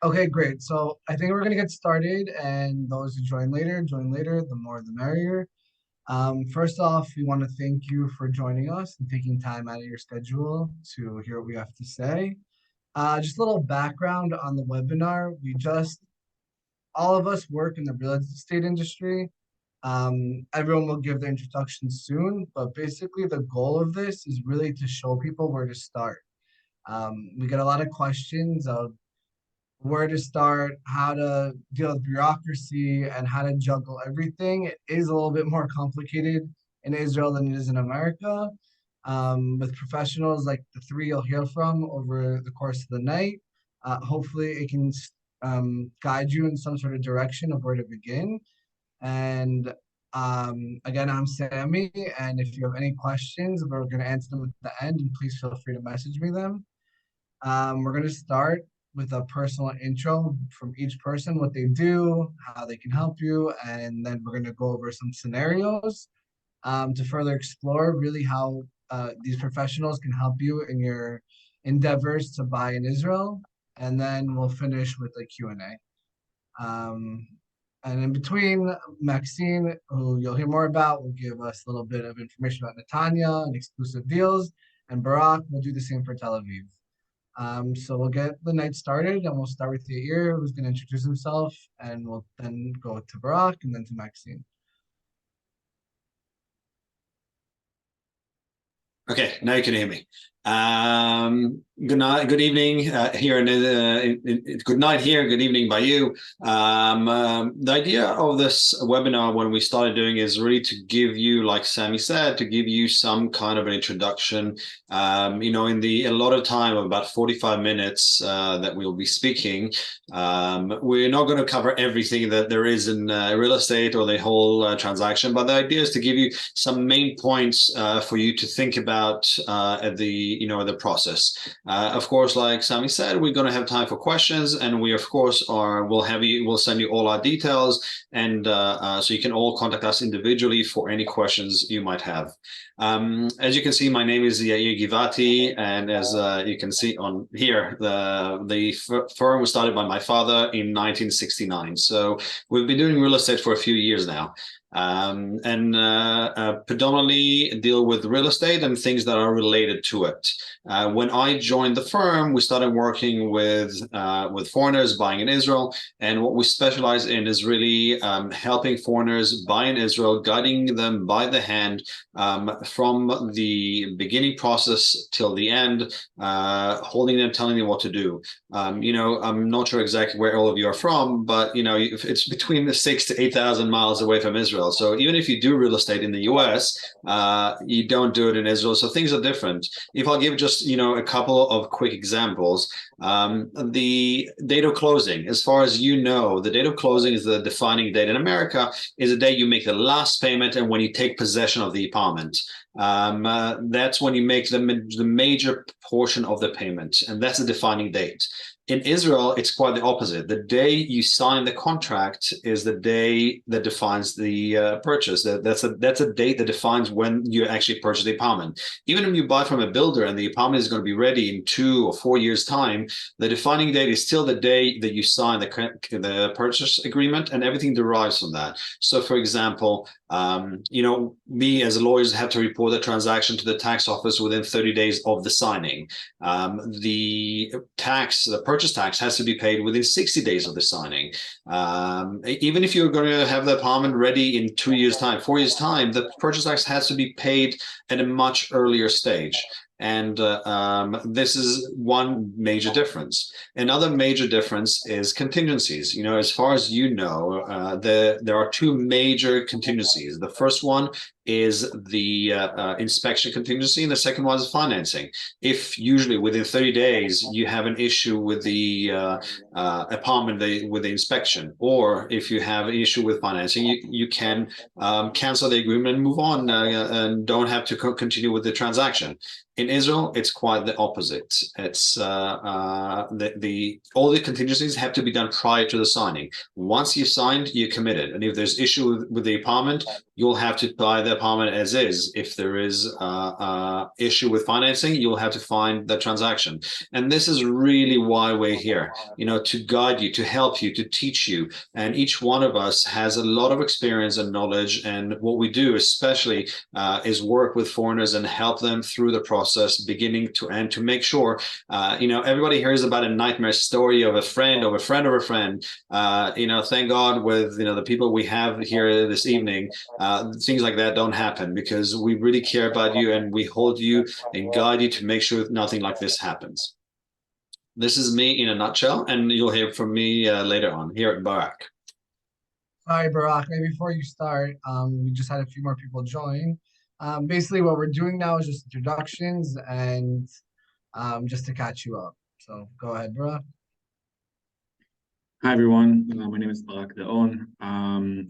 Okay, great. So I think we're gonna get started, and those who join later, the more the merrier. First off, we want to thank you for joining us and taking time out of your schedule to hear what we have to say. Just a little background on the webinar. All of us work in the real estate industry. Everyone will give their introduction soon, but basically the goal of this is really to show people where to start. We get a lot of questions of where to start, how to deal with bureaucracy, and how to juggle everything. It is a little bit more complicated in Israel than it is in America. With professionals like the three you'll hear from over the course of the night, hopefully it can guide you in some sort of direction of where to begin. And again, I'm Sammy, and if you have any questions, we're going to answer them at the end, and please feel free to message me them. We're going to start with a personal intro from each person, what they do, how they can help you, and then we're going to go over some scenarios to further explore really how these professionals can help you in your endeavors to buy in Israel. And then we'll finish with a Q&A. And in between, Maxine, who you'll hear more about, will give us a little bit of information about Netanya and exclusive deals. And Barak will do the same for Tel Aviv. So we'll get the night started and we'll start with Yair, who's going to introduce himself, and we'll then go to Barak and then to Maxine. Okay, now you can hear me. Good night, good evening here, good night here, good evening by you. The idea of this webinar when we started doing is really to give you, like Sammy said, to give you some kind of an introduction. In the allotted time of about 45 minutes that we'll be speaking, we're not going to cover everything that there is in real estate or the whole transaction, but the idea is to give you some main points for you to think about at the process. Of course, like Sami said, we're going to have time for questions, and we of course we'll send you all our details, and so you can all contact us individually for any questions you might have. As you can see, my name is Yair Givati, and as you can see on here, the firm was started by my father in 1969. So we've been doing real estate for a few years now. And predominantly deal with real estate and things that are related to it. When I joined the firm, we started working with foreigners buying in Israel, and what we specialize in is really helping foreigners buy in Israel, guiding them by the hand from the beginning process till the end, holding them, telling them what to do. I'm not sure exactly where all of you are from, but it's between the 6,000 to 8,000 miles away from Israel. So even if you do real estate in the US, you don't do it in Israel. So things are different. If I'll give just, a couple of quick examples, the date of closing, as far as you know, the date of closing is the defining date in America, is the day you make the last payment and when you take possession of the apartment. That's when you make the major portion of the payment, and that's the defining date. In Israel, it's quite the opposite. The day you sign the contract is the day that defines the purchase. That's a date that defines when you actually purchase the apartment. Even if you buy from a builder and the apartment is going to be ready in 2 or 4 years' time, the defining date is still the day that you sign the purchase agreement, and everything derives from that. So, for example, we as lawyers have to report the transaction to the tax office within 30 days of the signing. The purchase tax has to be paid within 60 days of the signing. Even if you're going to have the apartment ready in 2 years' time, 4 years' time, the purchase tax has to be paid at a much earlier stage. And this is one major difference. Another major difference is contingencies. As far as you know, there are 2 major contingencies. The first one is the inspection contingency, and the second one is financing. If usually within 30 days you have an issue with the apartment with the inspection, or if you have an issue with financing, you can cancel the agreement and move on and don't have to continue with the transaction. In Israel, it's quite the opposite. It's all the contingencies have to be done prior to the signing. Once you've signed, you're committed, and if there's issue with the apartment, you'll have to buy the apartment as is. If there is issue with financing, you'll have to find the transaction. And this is really why we're here, to guide you, to help you, to teach you. And each one of us has a lot of experience and knowledge. And what we do, especially, is work with foreigners and help them through the process, beginning to end, to make sure, everybody hears about a nightmare story of a friend, of a friend of a friend. Thank God with, the people we have here this evening, things like that don't happen because we really care about you and we hold you and guide you to make sure nothing like this happens. This is me in a nutshell, and you'll hear from me later on here at Barak. Sorry, Barak. Maybe before you start, we just had a few more people join. Basically, what we're doing now is just introductions and just to catch you up. So go ahead, Barak. Hi everyone, my name is Barak Daon. I'm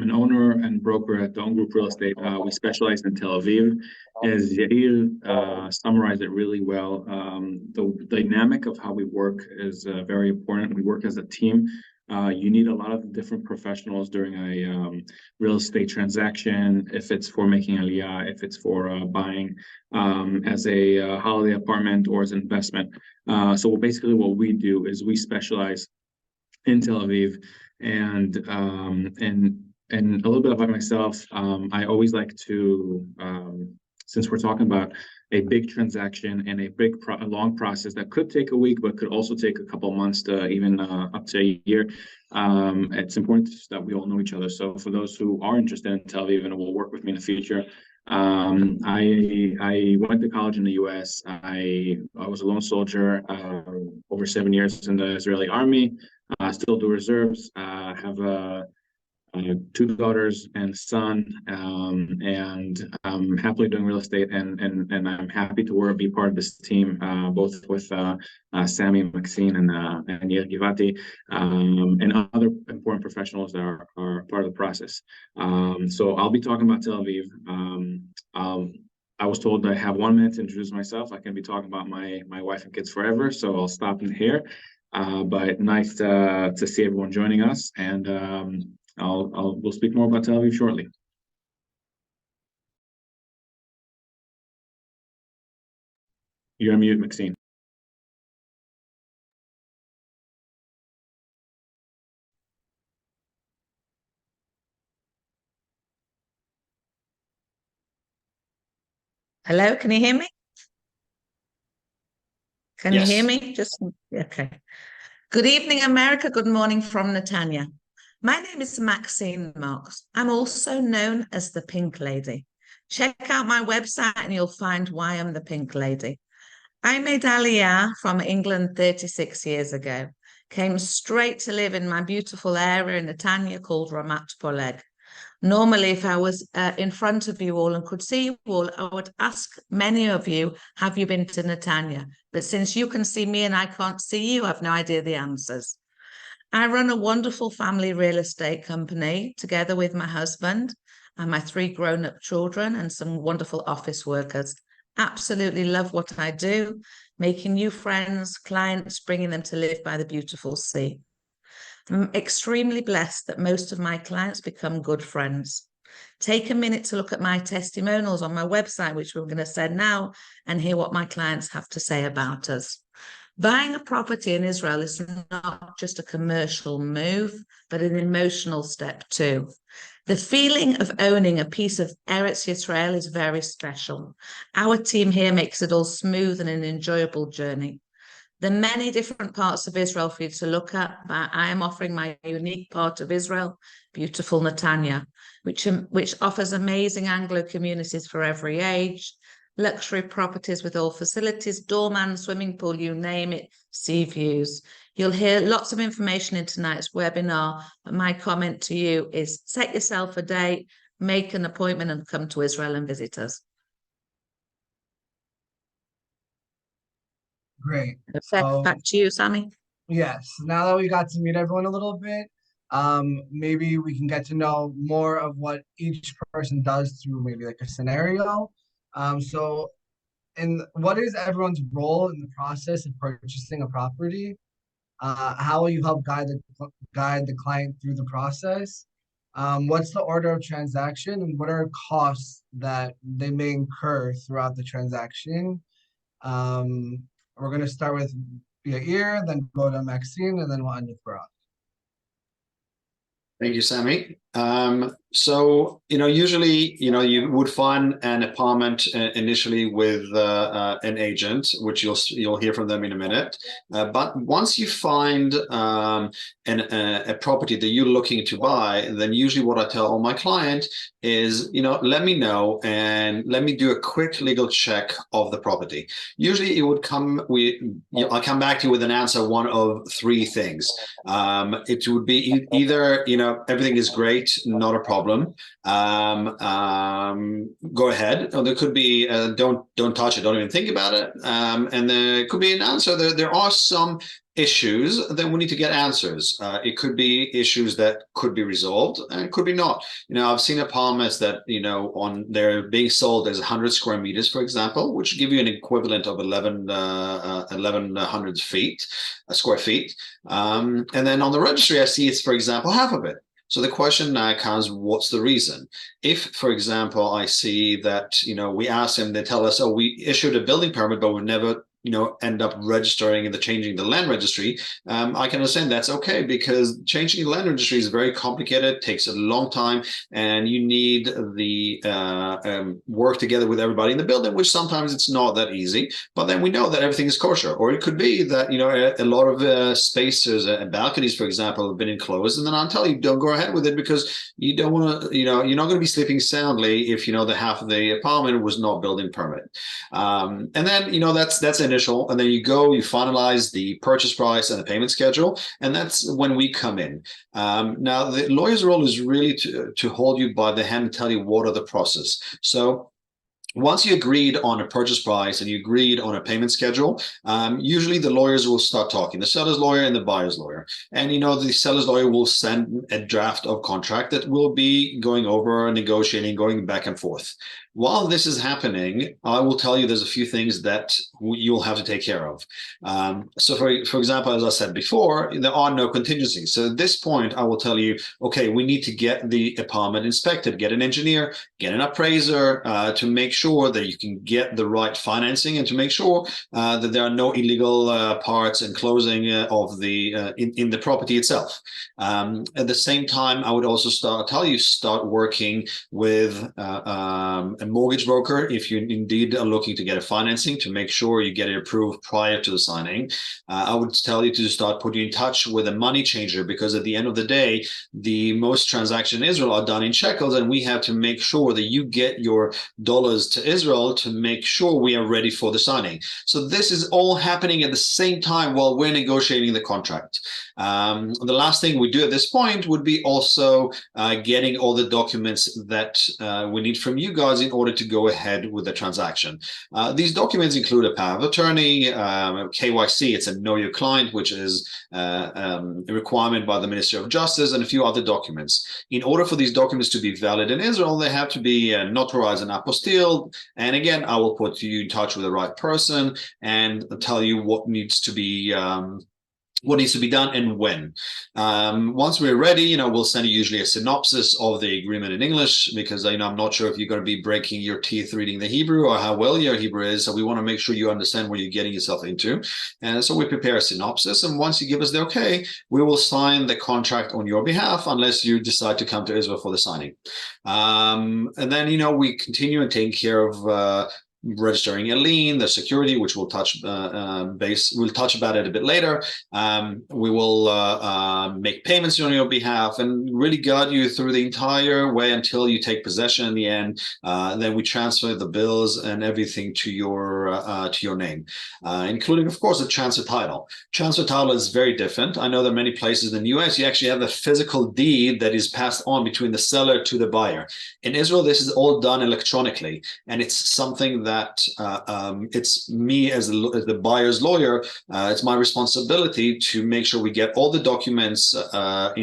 an owner and broker at Daon Group Real Estate. We specialize in Tel Aviv. As Yair summarized it really well, the dynamic of how we work is very important. We work as a team. You need a lot of different professionals during a real estate transaction, if it's for making aliyah, if it's for buying as a holiday apartment or as an investment. So basically what we do is we specialize in Tel Aviv, and a little bit about myself. I always like to, since we're talking about a big transaction and a long process that could take a week, but could also take a couple of months to even up to a year. It's important that we all know each other. So for those who are interested in Tel Aviv and will work with me in the future, I went to college in the U.S. I was a lone soldier over 7 years in the Israeli army. Still do reserves. Have two daughters and a son, and I'm happily doing real estate, and I'm happy to be part of this team, both with Sammy, Maxine, and Yair Givati, and other important professionals that are part of the process. So I'll be talking about Tel Aviv. I was told I have 1 minute to introduce myself. I can be talking about my wife and kids forever, so I'll stop in here. But nice to see everyone joining us, and we'll speak more about Tel Aviv shortly. You're on mute, Maxine. Hello, can you hear me? Can you hear Yes. me? Just okay. Good evening, America. Good morning from Netanya. My name is Maxine Marks. I'm also known as the Pink Lady. Check out my website and you'll find why I'm the Pink Lady. I made Aliyah from England 36 years ago. Came straight to live in my beautiful area in Netanya called Ramat Poleg. Normally, if I was in front of you all and could see you all, I would ask many of you, have you been to Netanya? But since you can see me and I can't see you, I have no idea the answers. I run a wonderful family real estate company together with my husband and my 3 grown-up children and some wonderful office workers. Absolutely love what I do, making new friends, clients, bringing them to live by the beautiful sea. I'm extremely blessed that most of my clients become good friends. Take a minute to look at my testimonials on my website, which we're going to send now, and hear what my clients have to say about us. Buying a property in Israel is not just a commercial move, but an emotional step too. The feeling of owning a piece of Eretz Yisrael is very special. Our team here makes it all smooth and an enjoyable journey. There are many different parts of Israel for you to look at, but I am offering my unique part of Israel, beautiful Netanya, which offers amazing Anglo communities for every age, luxury properties with all facilities, doorman, swimming pool, you name it, sea views. You'll hear lots of information in tonight's webinar, but my comment to you is set yourself a date, make an appointment and come to Israel and visit us. Great. Back to you, Sammy. Yes, now that we got to meet everyone a little bit, maybe we can get to know more of what each person does through maybe like a scenario. So, what is everyone's role in the process of purchasing a property? How will you help guide the client through the process? What's the order of transaction and what are costs that they may incur throughout the transaction? We're going to start with Yair, then go to Maxine, and then we'll end with Barak. Thank you, Sammy. So, usually, you would find an apartment initially with an agent, which you'll hear from them in a minute. But once you find a property that you're looking to buy, then usually what I tell all my clients is, let me know and let me do a quick legal check of the property. Usually, it would I'll come back to you with an answer, one of three things. It would be either, everything is great, not a problem. Go ahead. Or there could be don't touch it, don't even think about it. And there could be an answer. There are some issues that we need to get answers. It could be issues that could be resolved and could be not. I've seen apartments that they're being sold as 100 square meters, for example, which give you an equivalent of 1100 square feet. And then on the registry, I see it's, for example, half of it. So the question now comes, what's the reason? If, for example, I see that, we ask them, they tell us, oh, we issued a building permit, but we've never end up registering and changing the land registry, I can understand that's okay, because changing the land registry is very complicated, takes a long time, and you need the work together with everybody in the building, which sometimes it's not that easy. But then we know that everything is kosher. Or it could be that a lot of spaces and balconies, for example, have been enclosed, and then I'll tell you, don't go ahead with it, because you don't want to, you're not going to be sleeping soundly if the half of the apartment was not building permit. And then that's an initial, and then you finalize the purchase price and the payment schedule, and that's when we come in. Now, the lawyer's role is really to hold you by the hand and tell you what are the process. So once you agreed on a purchase price and you agreed on a payment schedule, usually the lawyers will start talking, the seller's lawyer and the buyer's lawyer. And, the seller's lawyer will send a draft of contract that will be going over, negotiating, going back and forth. While this is happening, I will tell you there's a few things that you'll have to take care of. So for example, as I said before, there are no contingencies. So at this point, I will tell you, okay, we need to get the apartment inspected, get an engineer, get an appraiser to make sure that you can get the right financing, and to make sure that there are no illegal parts and closing of the in the property itself. At the same time, I would also start working with a mortgage broker if you indeed are looking to get a financing, to make sure you get it approved prior to the signing. I would tell you to start putting you in touch with a money changer, because at the end of the day, the most transactions in Israel are done in shekels, and we have to make sure that you get your dollars to Israel to make sure we are ready for the signing. So this is all happening at the same time while we're negotiating the contract. The last thing we do at this point would be also getting all the documents that we need from you guys in order to go ahead with the transaction. These documents include a power of attorney, KYC, it's a know your client, which is a requirement by the Ministry of Justice, and a few other documents. In order for these documents to be valid in Israel, they have to be notarized and apostilled. And again, I will put you in touch with the right person and tell you what needs to be done and when. Once we're ready, we'll send you usually a synopsis of the agreement in English, because I'm not sure if you're going to be breaking your teeth reading the Hebrew or how well your Hebrew is. So we want to make sure you understand what you're getting yourself into. And so we prepare a synopsis. And once you give us the okay, we will sign the contract on your behalf, unless you decide to come to Israel for the signing. And then, we continue and take care of registering a lien, the security, which we'll touch about it a bit later. We will make payments on your behalf and really guide you through the entire way until you take possession in the end. Then we transfer the bills and everything to your name, including, of course, the transfer title. Transfer title is very different. I know that many places in the US, you actually have a physical deed that is passed on between the seller to the buyer. In Israel, this is all done electronically, and it's something that that it's me as the buyer's lawyer. It's my responsibility to make sure we get all the documents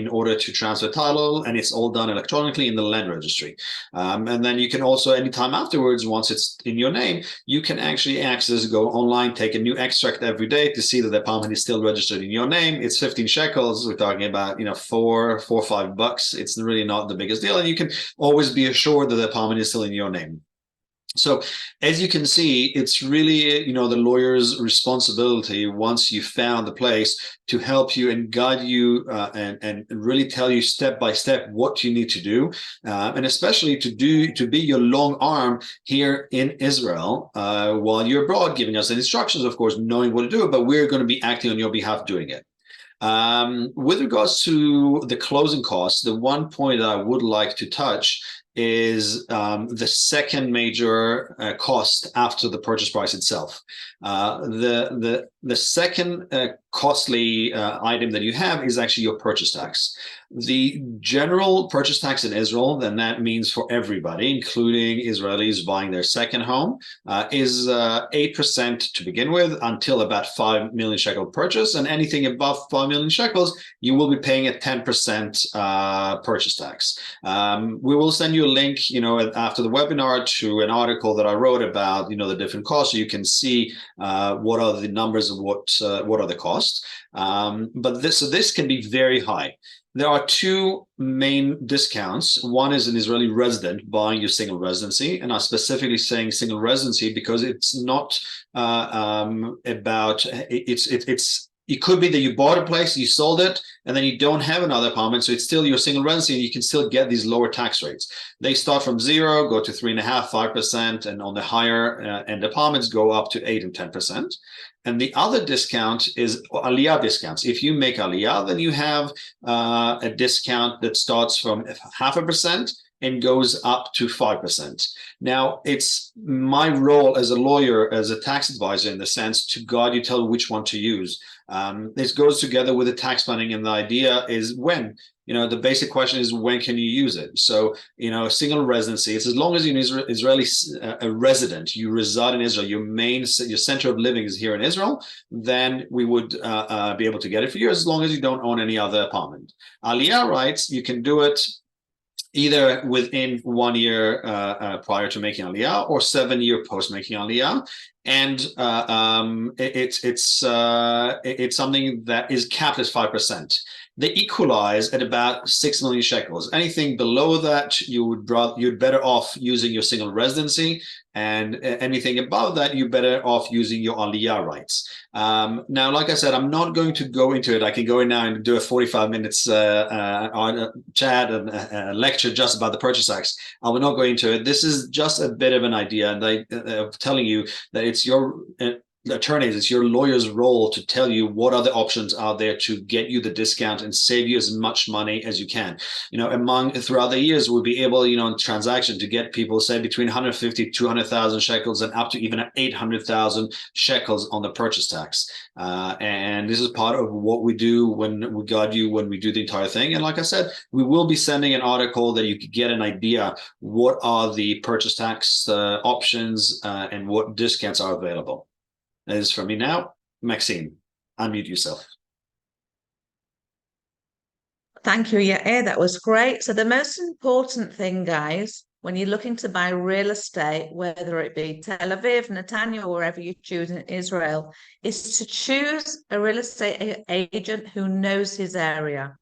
in order to transfer title, and it's all done electronically in the land registry. And then you can also, anytime afterwards, once it's in your name, you can actually access, go online, take a new extract every day to see that the apartment is still registered in your name. It's 15 shekels. We're talking about, $4 or $5. It's really not the biggest deal. And you can always be assured that the apartment is still in your name. So as you can see, it's really, the lawyer's responsibility once you found the place to help you and guide you and really tell you step by step what you need to do, and especially to be your long arm here in Israel while you're abroad, giving us the instructions, of course, knowing what to do, but we're going to be acting on your behalf doing it. With regards to the closing costs, the one point that I would like to touch is the second major cost after the purchase price itself. The second costly item that you have is actually your purchase tax. The general purchase tax in Israel, and that means for everybody, including Israelis buying their second home, is 8% to begin with until about 5 million shekel purchase. And anything above 5 million shekels, you will be paying a 10% purchase tax. We will send you a link, after the webinar to an article that I wrote about, the different costs. So you can see what are the numbers of what are the costs. But this can be very high. There are two main discounts. One is an Israeli resident buying your single residency, and I'm specifically saying single residency because it's not about it could be that you bought a place, you sold it, and then you don't have another apartment, so it's still your single residency, and you can still get these lower tax rates. They start from 0, go to 3.5%, 5%, and on the higher end apartments go up to 8 and 10%. And the other discount is aliyah discounts. If you make aliyah, then you have a discount that starts from 0.5% and goes up to 5%. Now, it's my role as a lawyer, as a tax advisor, in the sense to guide you, tell which one to use. This goes together with the tax planning, and the idea is when. The basic question is when can you use it? So, single residency, it's as long as you're an Israeli a resident, you reside in Israel, your center of living is here in Israel, then we would be able to get it for you as long as you don't own any other apartment. Aliyah rights, you can do it either within 1 year prior to making aliyah or 7 year post making aliyah. And it's something that is capped at 5%. They equalize at about 6 million shekels. Anything below that, you'd better off using your single residency, and anything above that, you're better off using your aliyah rights. Now, like I said, I'm not going to go into it. I can go in now and do a 45 minutes chat and a lecture just about the purchase tax. I will not go into it. This is just a bit of an idea, and I'm telling you that it's your attorneys, it's your lawyer's role to tell you what other options are there to get you the discount and save you as much money as you can. Throughout the years, we'll be able, in transaction to get people, say, between 150, 200,000 shekels and up to even 800,000 shekels on the purchase tax. And this is part of what we do when we guide you, when we do the entire thing. And like I said, we will be sending an article that you can get an idea what are the purchase tax options and what discounts are available. That is from me now. Maxine, unmute yourself. Thank you, Yair. That was great. So the most important thing, guys, when you're looking to buy real estate, whether it be Tel Aviv, Netanya, or wherever you choose in Israel, is to choose a real estate agent who knows his area,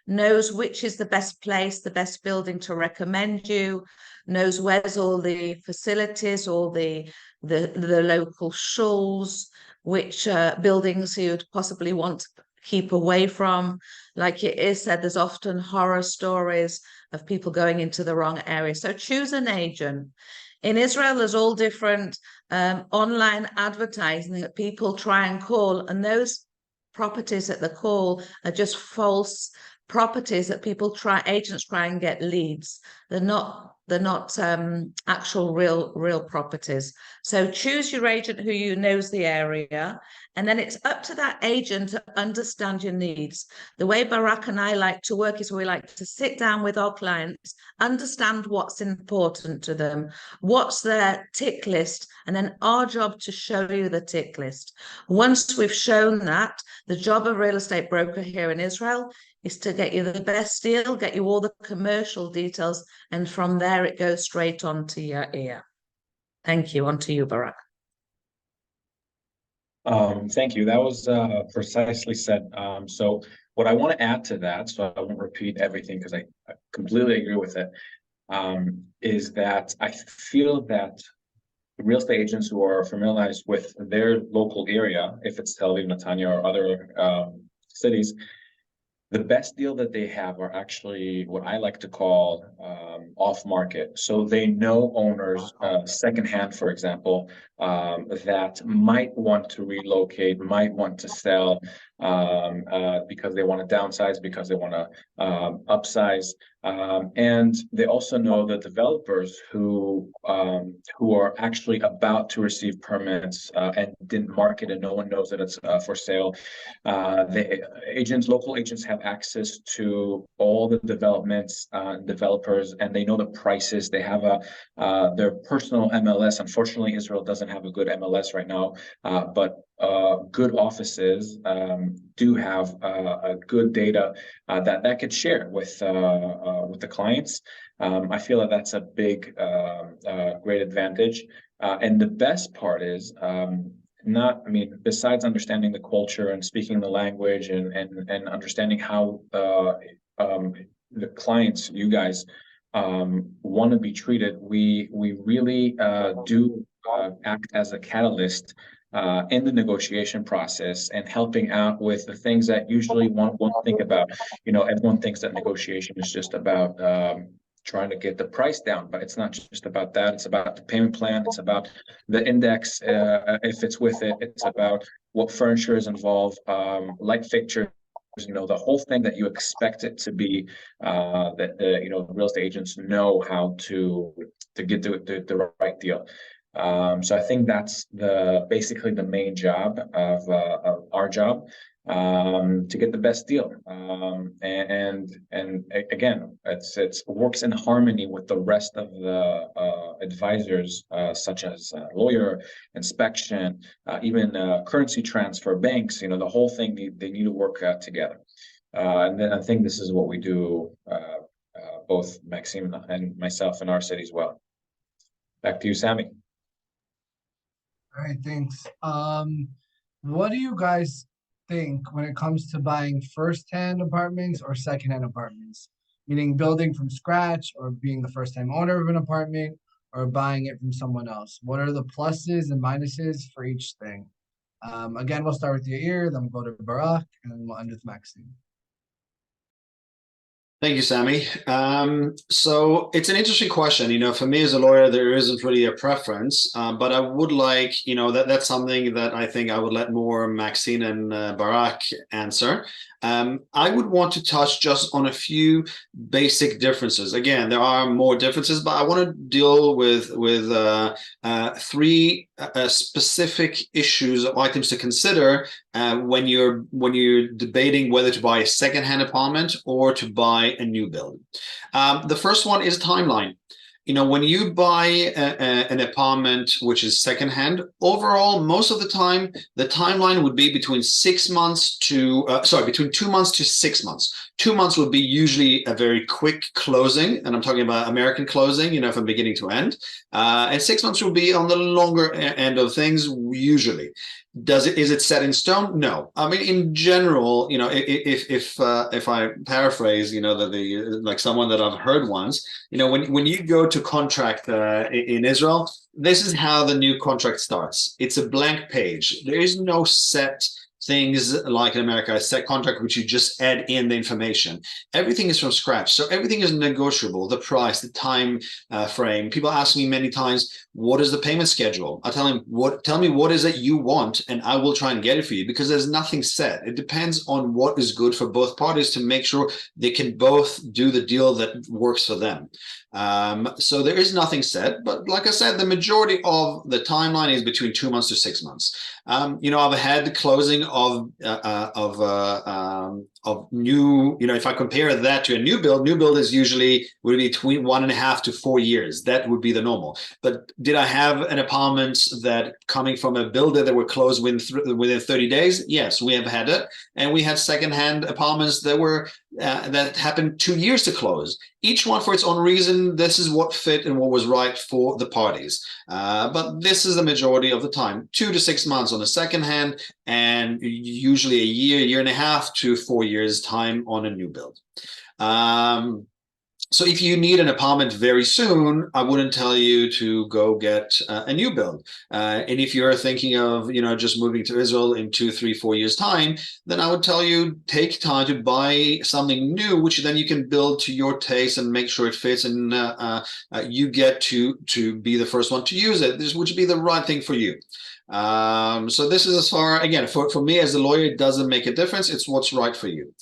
knows which is the best place, the best building to recommend you, knows where's all the facilities, all the local shuls, which buildings you'd possibly want to keep away from. Like it is said, there's often horror stories of people going into the wrong area. So choose an agent. In Israel, there's all different online advertising that people try and call, and those properties that they call are just false properties that agents try and get leads. They're not actual real properties. So choose your agent who knows the area, and then it's up to that agent to understand your needs. The way Barak and I like to work is we like to sit down with our clients, understand what's important to them, what's their tick list, and then our job to show you the tick list. Once we've shown that, the job of a real estate broker here in Israel is to get you the best deal, get you all the commercial details, and from there it goes straight onto your ear. Thank you. On to you, Barak. Thank you. That was precisely said. So what I want to add to that, so I won't repeat everything because I completely agree with it, is that I feel that real estate agents who are familiarized with their local area, if it's Tel Aviv, Netanya, or other cities, the best deal that they have are actually what I like to call off market. So they know owners secondhand, for example, that might want to relocate, might want to sell because they want to downsize, because they want to upsize. And they also know the developers who are actually about to receive permits and didn't market, and no one knows that it's for sale. Local agents have access to all the developments, developers, and they know the prices. They have their personal MLS. Unfortunately, Israel doesn't have a good MLS right now, but good offices do have good data that could share with the clients. I feel that that's a big, great advantage. And the best part is, besides understanding the culture and speaking the language and understanding how the clients, you guys, want to be treated, we really do act as a catalyst in the negotiation process and helping out with the things that usually one won't think about. Everyone thinks that negotiation is just about trying to get the price down, but it's not just about that. It's about the payment plan. It's about the index, if it's with it. It's about what furniture is involved, light fixtures, the whole thing that you expect it to be, that real estate agents know how to get the right deal. So I think that's basically the main job of our job, to get the best deal. And again, it works in harmony with the rest of the advisors, such as lawyer, inspection, even currency transfer, banks. The whole thing they need to work together. And then I think this is what we do, both Maxime and myself in our city as well. Back to you, Sammy. All right, thanks. What do you guys think when it comes to buying first-hand apartments or second-hand apartments? Meaning building from scratch, or being the first-time owner of an apartment, or buying it from someone else? What are the pluses and minuses for each thing? Again, we'll start with Yair, then we'll go to Barak, and then we'll end with Maxine. Thank you, Sammy. So it's an interesting question. For me as a lawyer, there isn't really a preference, but I would like, that's something that I think I would let more Maxine and Barak answer. I would want to touch just on a few basic differences. Again, there are more differences, but I want to deal with three specific issues or items to consider when you're debating whether to buy a secondhand apartment or to buy a new building. The first one is timeline. When you buy an apartment which is secondhand, overall, most of the time, the timeline would be between 6 months to, between 2 months to 6 months. 2 months would be usually a very quick closing, and I'm talking about American closing, from beginning to end. And 6 months would be on the longer end of things, usually. Is it set in stone? No. I mean, in general, if I paraphrase, like someone that I've heard once, when you go to contract in Israel, this is how the new contract starts. It's a blank page. There is no set things like in America, a set contract, which you just add in the information. Everything is from scratch. So everything is negotiable, the price, the time frame. People ask me many times, what is the payment schedule? I tell them, tell me what is it you want, and I will try and get it for you, because there's nothing set. It depends on what is good for both parties to make sure they can both do the deal that works for them. So there is nothing set, but like I said, the majority of the timeline is between 2 months to 6 months. I've had the closing of new, if I compare that to a new build is usually would be between 1.5 to 4 years. That would be the normal. But did I have an apartment that coming from a builder that were closed within 30 days? Yes, we have had it. And we had secondhand apartments that were that happened 2 years to close. Each one for its own reason. This is what fit and what was right for the parties. But this is the majority of the time, 2 to 6 months on the second hand, and usually a year and a half to 4 years time on a new build. So if you need an apartment very soon, I wouldn't tell you to go get a new build. And if you're thinking of, just moving to Israel in 2, 3, 4 years time, then I would tell you take time to buy something new, which then you can build to your taste and make sure it fits, and you get to be the first one to use it, which would be the right thing for you. So this is as far, again, for me as a lawyer, it doesn't make a difference. It's what's right for you.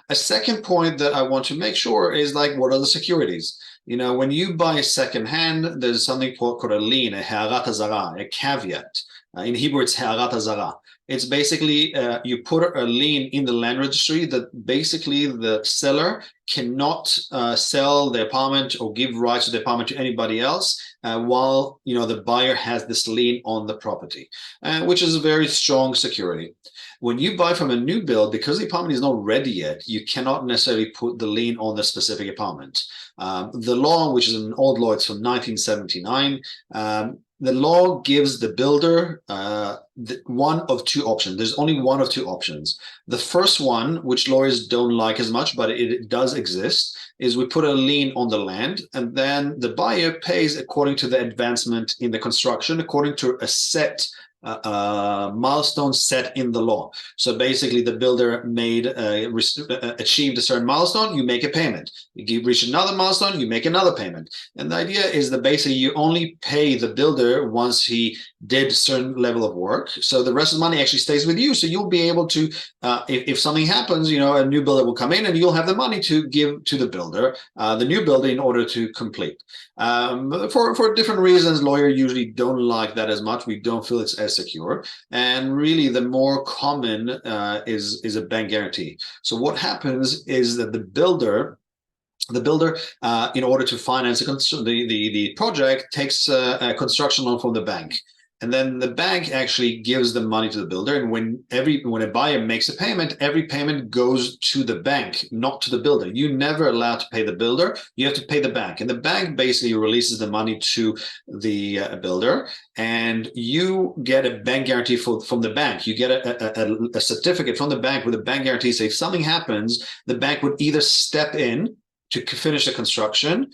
A second point that I want to make sure is, like, what are the securities? When you buy secondhand, there's something called a lien, a ha'arat hazara, a caveat. In Hebrew, it's ha'arat hazara. It's basically you put a lien in the land registry that basically the seller cannot sell the apartment or give rights to the apartment to anybody else while the buyer has this lien on the property, which is a very strong security. When you buy from a new build, because the apartment is not ready yet, you cannot necessarily put the lien on the specific apartment. The law, which is an old law, it's from 1979, the law gives the builder one of two options. There's only one of two options. The first one, which lawyers don't like as much, but it does exist, is we put a lien on the land, and then the buyer pays according to the advancement in the construction, according to a set milestone set in the law. So basically, the builder achieved a certain milestone, you make a payment. You reach another milestone, you make another payment. And the idea is that basically you only pay the builder once he did a certain level of work. So the rest of the money actually stays with you. So you'll be able to, if something happens, a new builder will come in and you'll have the money to give to the builder, the new builder, in order to complete. For different reasons, lawyers usually don't like that as much. We don't feel it's as secure. And really, the more common is a bank guarantee. So what happens is that the builder, in order to finance the project, takes a construction loan from the bank. And then the bank actually gives the money to the builder. And when a buyer makes a payment, every payment goes to the bank, not to the builder. You're never allowed to pay the builder. You have to pay the bank. And the bank basically releases the money to the builder. And you get a bank guarantee from the bank. You get a certificate from the bank with a bank guarantee. So if something happens, the bank would either step in to finish the construction,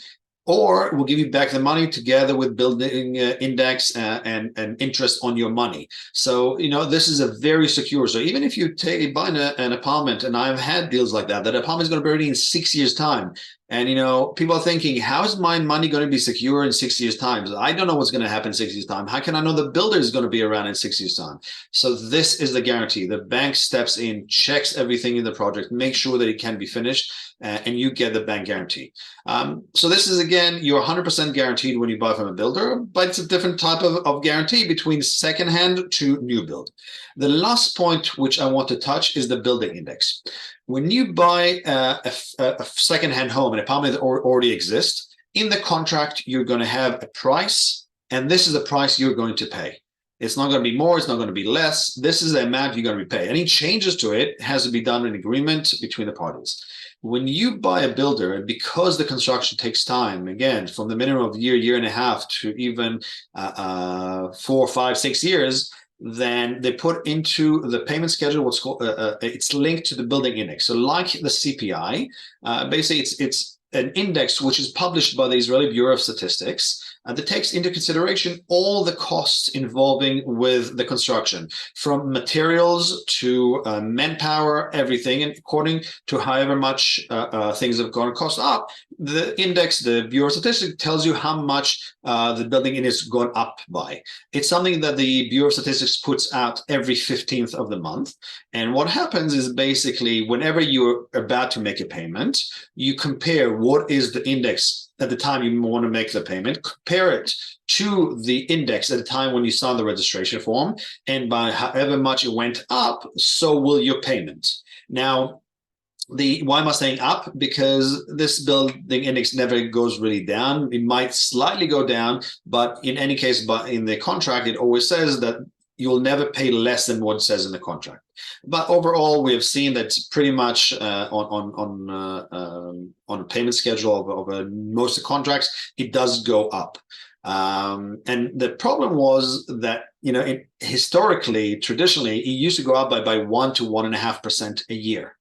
or we'll give you back the money together with building index and interest on your money. So, this is a very secure. So even if you buy an apartment, and I've had deals like that apartment is going to be ready in 6 years' time. And, people are thinking, how is my money going to be secure in 6 years' time? I don't know what's going to happen in 6 years' time. How can I know the builder is going to be around in 6 years' time? So this is the guarantee. The bank steps in, checks everything in the project, makes sure that it can be finished, and you get the bank guarantee. So this is, again, you're 100% guaranteed when you buy from a builder, but it's a different type of guarantee between secondhand to new build. The last point which I want to touch is the building index. When you buy a secondhand home, an apartment that already exists, in the contract, you're going to have a price, and this is the price you're going to pay. It's not going to be more, it's not going to be less. This is the amount you're going to be paying. Any changes to it has to be done in agreement between the parties. When you buy a builder, because the construction takes time, again, from the minimum of year and a half to even 4, 5, 6 years, then they put into the payment schedule what's called it's linked to the building index. So like the CPI, basically it's an index which is published by the Israeli Bureau of Statistics, that takes into consideration all the costs involving with the construction, from materials to manpower, everything. And according to however much things have gone cost up, the index, the Bureau of Statistics, tells you how much the building index has gone up by. It's something that the Bureau of Statistics puts out every 15th of the month. And what happens is basically whenever you're about to make a payment, you compare what is the index at the time you want to make the payment, compare it to the index at the time when you sign the registration form, and by however much it went up, so will your payment. Now, why am I saying up? Because this building index never goes really down. It might slightly go down, but in any case, but in the contract, it always says that you'll never pay less than what it says in the contract. But overall, we have seen that pretty much on a payment schedule of most of the contracts, it does go up. And the problem was that, historically, traditionally, it used to go up by 1 to 1.5% a year.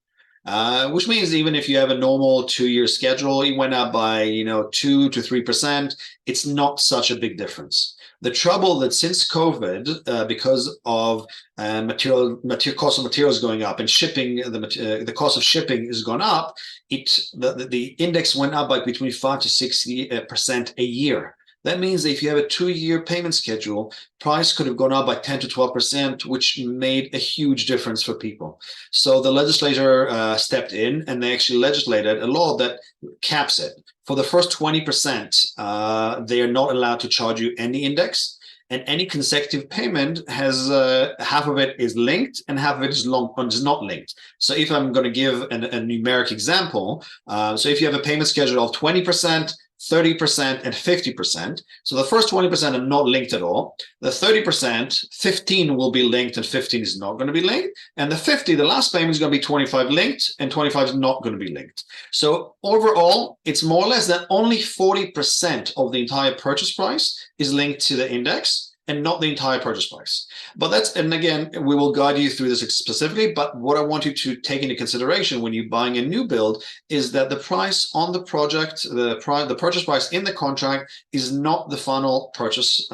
Which means even if you have a normal 2-year schedule, it went up by 2 to 3%. It's not such a big difference. The trouble that since COVID, because of cost of materials going up and shipping, the cost of shipping has gone up, the index went up by between 5 to 60% a year. That means that if you have a 2-year payment schedule, price could have gone up by 10 to 12%, which made a huge difference for people. So the legislator stepped in and they actually legislated a law that caps it. For the first 20%, they are not allowed to charge you any index, and any consecutive payment has half of it is linked and half of it is not linked. So if I'm going to give a numeric example, so if you have a payment schedule of 20%, 30% and 50%. So the first 20% are not linked at all. The 30%, 15 will be linked and 15 is not going to be linked. And the 50, the last payment is going to be 25 linked and 25 is not going to be linked. So overall, it's more or less that only 40% of the entire purchase price is linked to the index and not the entire purchase price. But and again, we will guide you through this specifically, but what I want you to take into consideration when you're buying a new build is that the price on the project, the purchase price in the contract is not the final purchase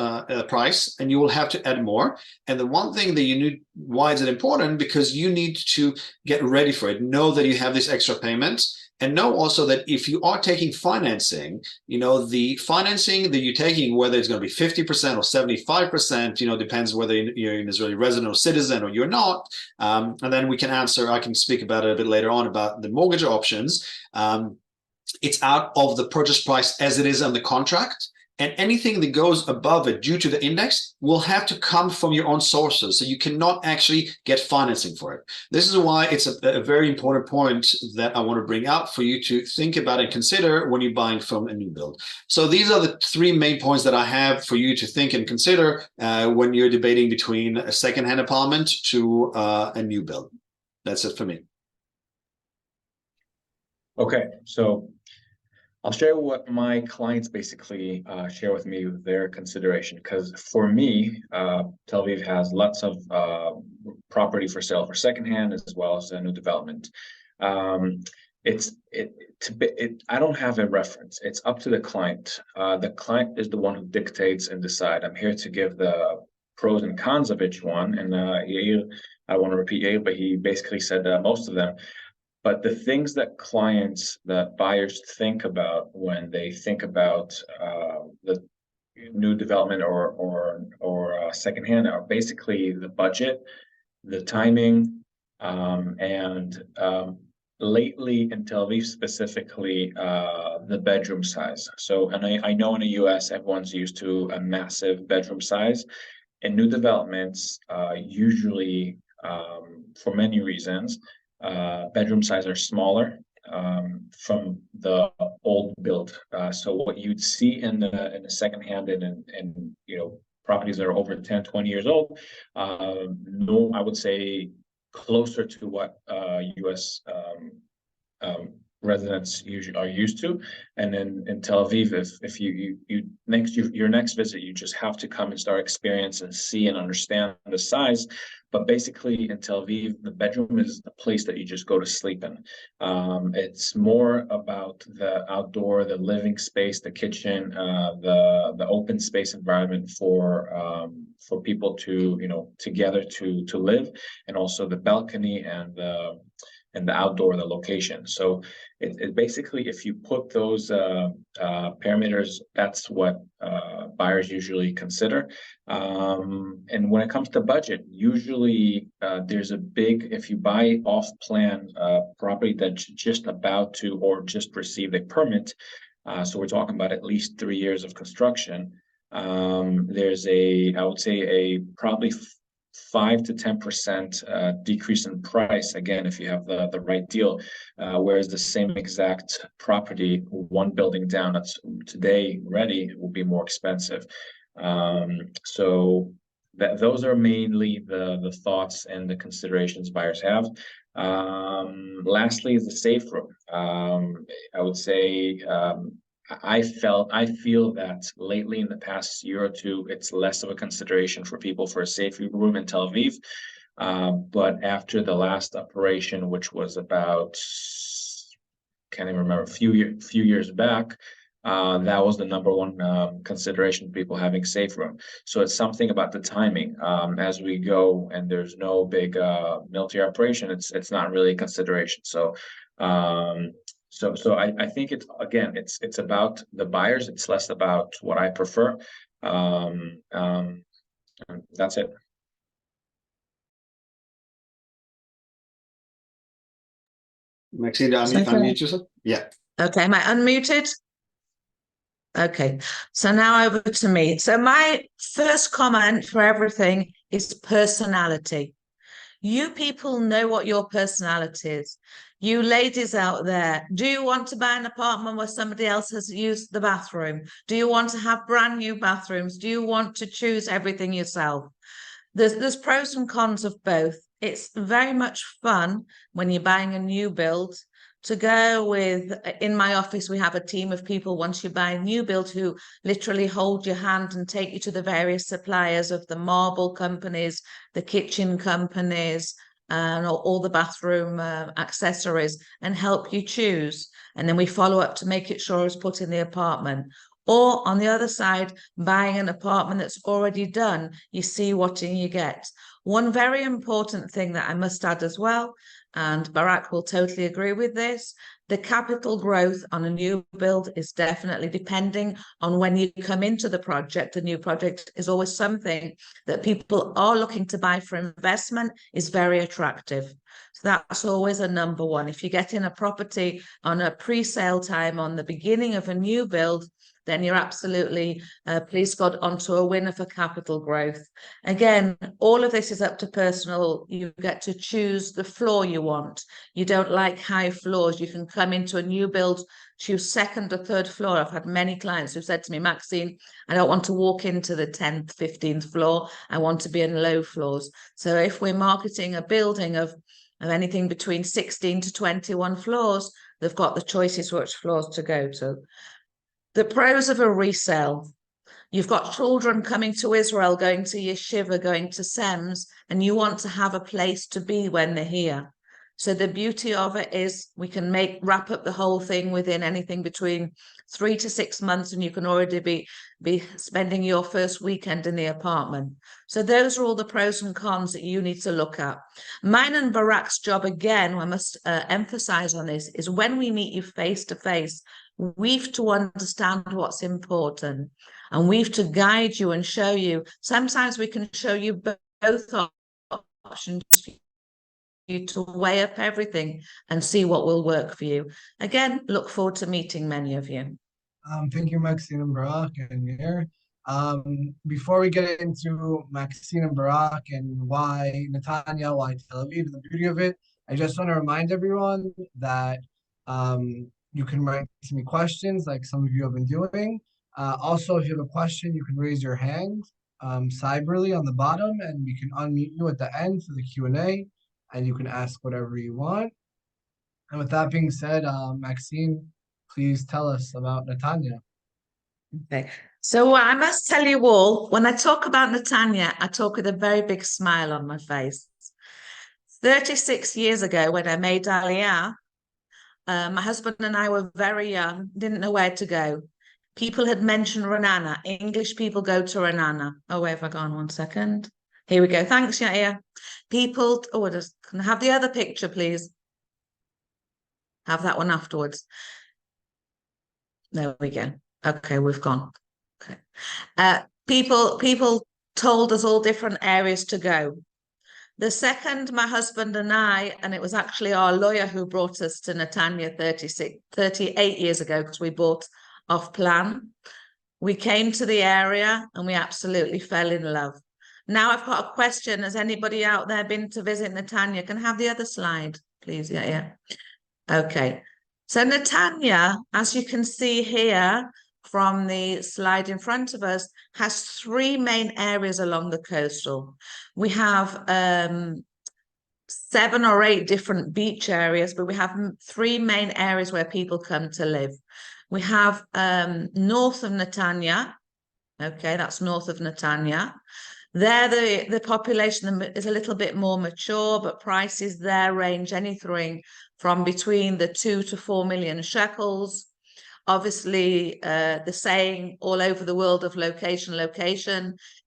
price, and you will have to add more. And the one thing that you need, why is it important? Because you need to get ready for it. Know that you have this extra payment. And know also that if you are taking financing, the financing that you're taking, whether it's going to be 50% or 75%, depends whether you're an Israeli resident or citizen or you're not. And then I can speak about it a bit later on about the mortgage options. It's out of the purchase price as it is on the contract. And anything that goes above it due to the index will have to come from your own sources. So you cannot actually get financing for it. This is why it's a very important point that I want to bring up for you to think about and consider when you're buying from a new build. So these are the 3 main points that I have for you to think and consider when you're debating between a second-hand apartment to a new build. That's it for me. Okay, so I'll share what my clients basically share with me their consideration, because for me, Tel Aviv has lots of property for sale for secondhand as well as a new development. I don't have a reference. It's up to the client. The client is the one who dictates and decide. I'm here to give the pros and cons of each one. And Yair, I want to repeat Yair, but he basically said most of them. But the things that buyers think about when they think about the new development or secondhand are basically the budget, the timing, and lately in Tel Aviv specifically, the bedroom size. So, and I know in the US, everyone's used to a massive bedroom size. In new developments, usually for many reasons, bedroom size are smaller from the old build. So what you'd see in the secondhand and properties that are over 10, 20 years old, I would say closer to what US residents usually are used to. And then in Tel Aviv, if your next visit, you just have to come and start experience and see and understand the size. But basically in Tel Aviv, the bedroom is the place that you just go to sleep in. It's more about the outdoor, the living space, the kitchen, the open space environment for people to, together to live, and also the balcony and the outdoor, the location. So it basically, if you put those parameters, that's what buyers usually consider. And when it comes to budget, usually there's a big, if you buy off-plan property that's just about to or just received a permit, so we're talking about at least 3 years of construction, there's I would say a probably 5 to 10% decrease in price, again, if you have the right deal, whereas the same exact property, one building down that's today ready, will be more expensive. So those are mainly the thoughts and the considerations buyers have. Lastly is the safe room. I would say I feel that lately in the past year or two, it's less of a consideration for people for a safe room in Tel Aviv. But after the last operation, which was about, can't even remember, a few years back, that was the number one consideration, people having safe room. So it's something about the timing. As we go and there's no big military operation, it's not really a consideration. So I think it's about the buyers. It's less about what I prefer. That's it. Maxine, unmute yourself. Yeah. Okay, am I unmuted? Okay, so now over to me. So my first comment for everything is personality. You people know what your personality is. You ladies out there, do you want to buy an apartment where somebody else has used the bathroom? Do you want to have brand new bathrooms? Do you want to choose everything yourself? There's pros and cons of both. It's very much fun when you're buying a new build to go with. In my office, we have a team of people once you buy a new build who literally hold your hand and take you to the various suppliers of the marble companies, the kitchen companies, and all the bathroom accessories, and help you choose. And then we follow up to make it sure it's put in the apartment. Or on the other side, buying an apartment that's already done, you see what you get. One very important thing that I must add as well, and Barak will totally agree with this, the capital growth on a new build is definitely depending on when you come into the project. A new project is always something that people are looking to buy for investment, is very attractive. So that's always a number one. If you get in a property on a pre-sale time on the beginning of a new build, then you're absolutely, please God, onto a winner for capital growth. Again, all of this is up to personal. You get to choose the floor you want. You don't like high floors. You can come into a new build, choose second or third floor. I've had many clients who've said to me, Maxine, I don't want to walk into the 10th, 15th floor. I want to be in low floors. So if we're marketing a building of anything between 16 to 21 floors, they've got the choices which floors to go to. The pros of a resale. You've got children coming to Israel, going to Yeshiva, going to SEMS, and you want to have a place to be when they're here. So the beauty of it is we can wrap up the whole thing within anything between 3 to 6 months, and you can already be spending your first weekend in the apartment. So those are all the pros and cons that you need to look at. Mine and Barak's job, again, I must emphasize on this, is when we meet you face to face, we've to understand what's important, and we've to guide you and show you. Sometimes we can show you both options for you to weigh up everything and see what will work for you. Again, look forward to meeting many of you. Thank you, Maxine and Barak and Yair. Before we get into Maxine and Barak and why Netanya, why Tel Aviv, the beauty of it, I just want to remind everyone that you can write to me questions like some of you have been doing. Also, if you have a question, you can raise your hand cyberly on the bottom, and we can unmute you at the end for the Q&A, and you can ask whatever you want. And with that being said, Maxine, please tell us about Netanya. Okay. So I must tell you all, when I talk about Netanya, I talk with a very big smile on my face. 36 years ago, when I made Aliyah, my husband and I were very young, didn't know where to go. People had mentioned Renana. English people go to Renana. Oh, where have I gone? 1 second. Here we go. Thanks, Yair. People, can I have the other picture, please? Have that one afterwards. There we go. Okay, we've gone. Okay. People told us all different areas to go. The second, my husband and I, and it was actually our lawyer who brought us to Netanya 38 years ago, because we bought off plan. We came to the area and we absolutely fell in love. Now I've got a question. Has anybody out there been to visit Netanya? Can I have the other slide, please? Yeah. Okay. So Netanya, as you can see here from the slide in front of us, has three main areas along the coastal. We have 7 or 8 different beach areas, but we have 3 main areas where people come to live. We have north of Netanya. Okay, that's north of Netanya. There, the population is a little bit more mature, but prices there range anything from between the 2 to 4 million shekels. Obviously, the saying all over the world of location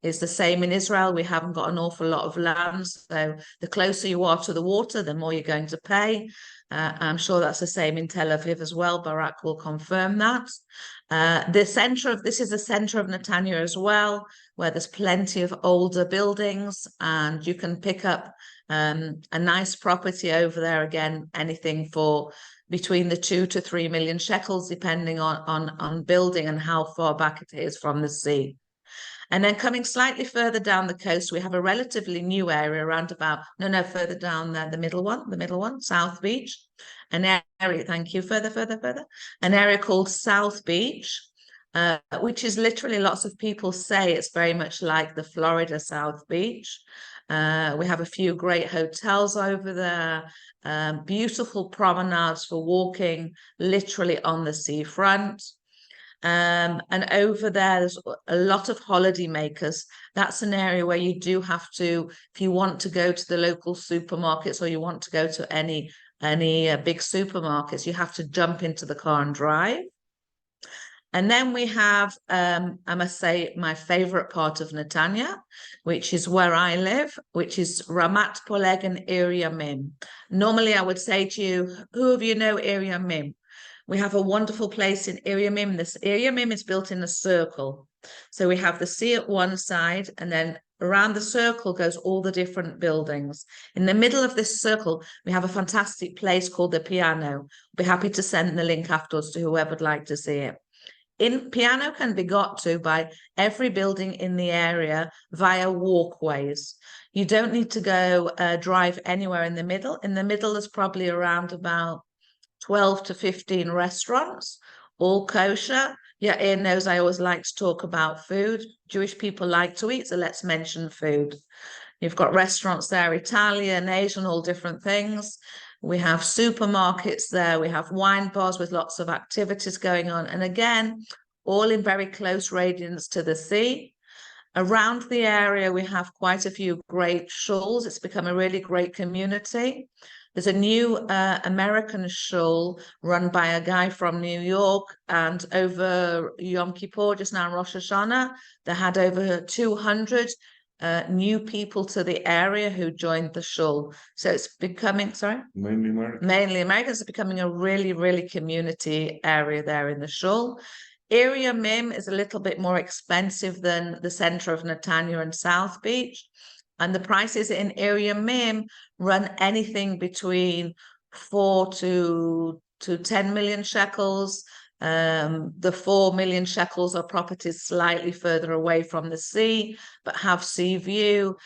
is the same in Israel. We haven't got an awful lot of land, so the closer you are to the water, the more you're going to pay. I'm sure that's the same in Tel Aviv as well. Barak will confirm that. This is the center of Netanya as well, where there's plenty of older buildings, and you can pick up a nice property over there. Again, anything for between the 2 to 3 million shekels, depending on building and how far back it is from the sea. And then coming slightly further down the coast, we have a relatively new area around about, further down there, the middle one, South Beach. An area, thank you, further. An area called South Beach, which is literally, lots of people say it's very much like the Florida South Beach. We have a few great hotels over there, beautiful promenades for walking, literally on the seafront. And over there's a lot of holiday makers. That's an area where you do have to, if you want to go to the local supermarkets or you want to go to any big supermarkets, you have to jump into the car and drive. And then we have, I must say, my favorite part of Netanya, which is where I live, which is Ramat Poleg and Ir Yamim. Normally, I would say to you, who of you know Ir Yamim? We have a wonderful place in Ir Yamim. This Ir Yamim is built in a circle. So we have the sea at one side, and then around the circle goes all the different buildings. In the middle of this circle, we have a fantastic place called the Piano. I'll be happy to send the link afterwards to whoever would like to see it. Piano can be got to by every building in the area via walkways. You don't need to go drive anywhere in the middle. In the middle, there's probably around about 12 to 15 restaurants, all kosher. Yair knows I always like to talk about food. Jewish people like to eat, so let's mention food. You've got restaurants there, Italian, Asian, all different things. We have supermarkets there. We have wine bars with lots of activities going on. And again, all in very close radius to the sea. Around the area, we have quite a few great shuls. It's become a really great community. There's a new American shul run by a guy from New York, and over Yom Kippur, just now Rosh Hashanah, they had over 200 new people to the area who joined the shul. So it's becoming, Mainly American. Mainly Americans. It's becoming a really, really community area there in the shul. Ir Yamim is a little bit more expensive than the center of Netanya and South Beach. And the prices in Ir Yamim run anything between 4 to 10 million shekels. The 4 million shekels are properties slightly further away from the sea, but have sea view,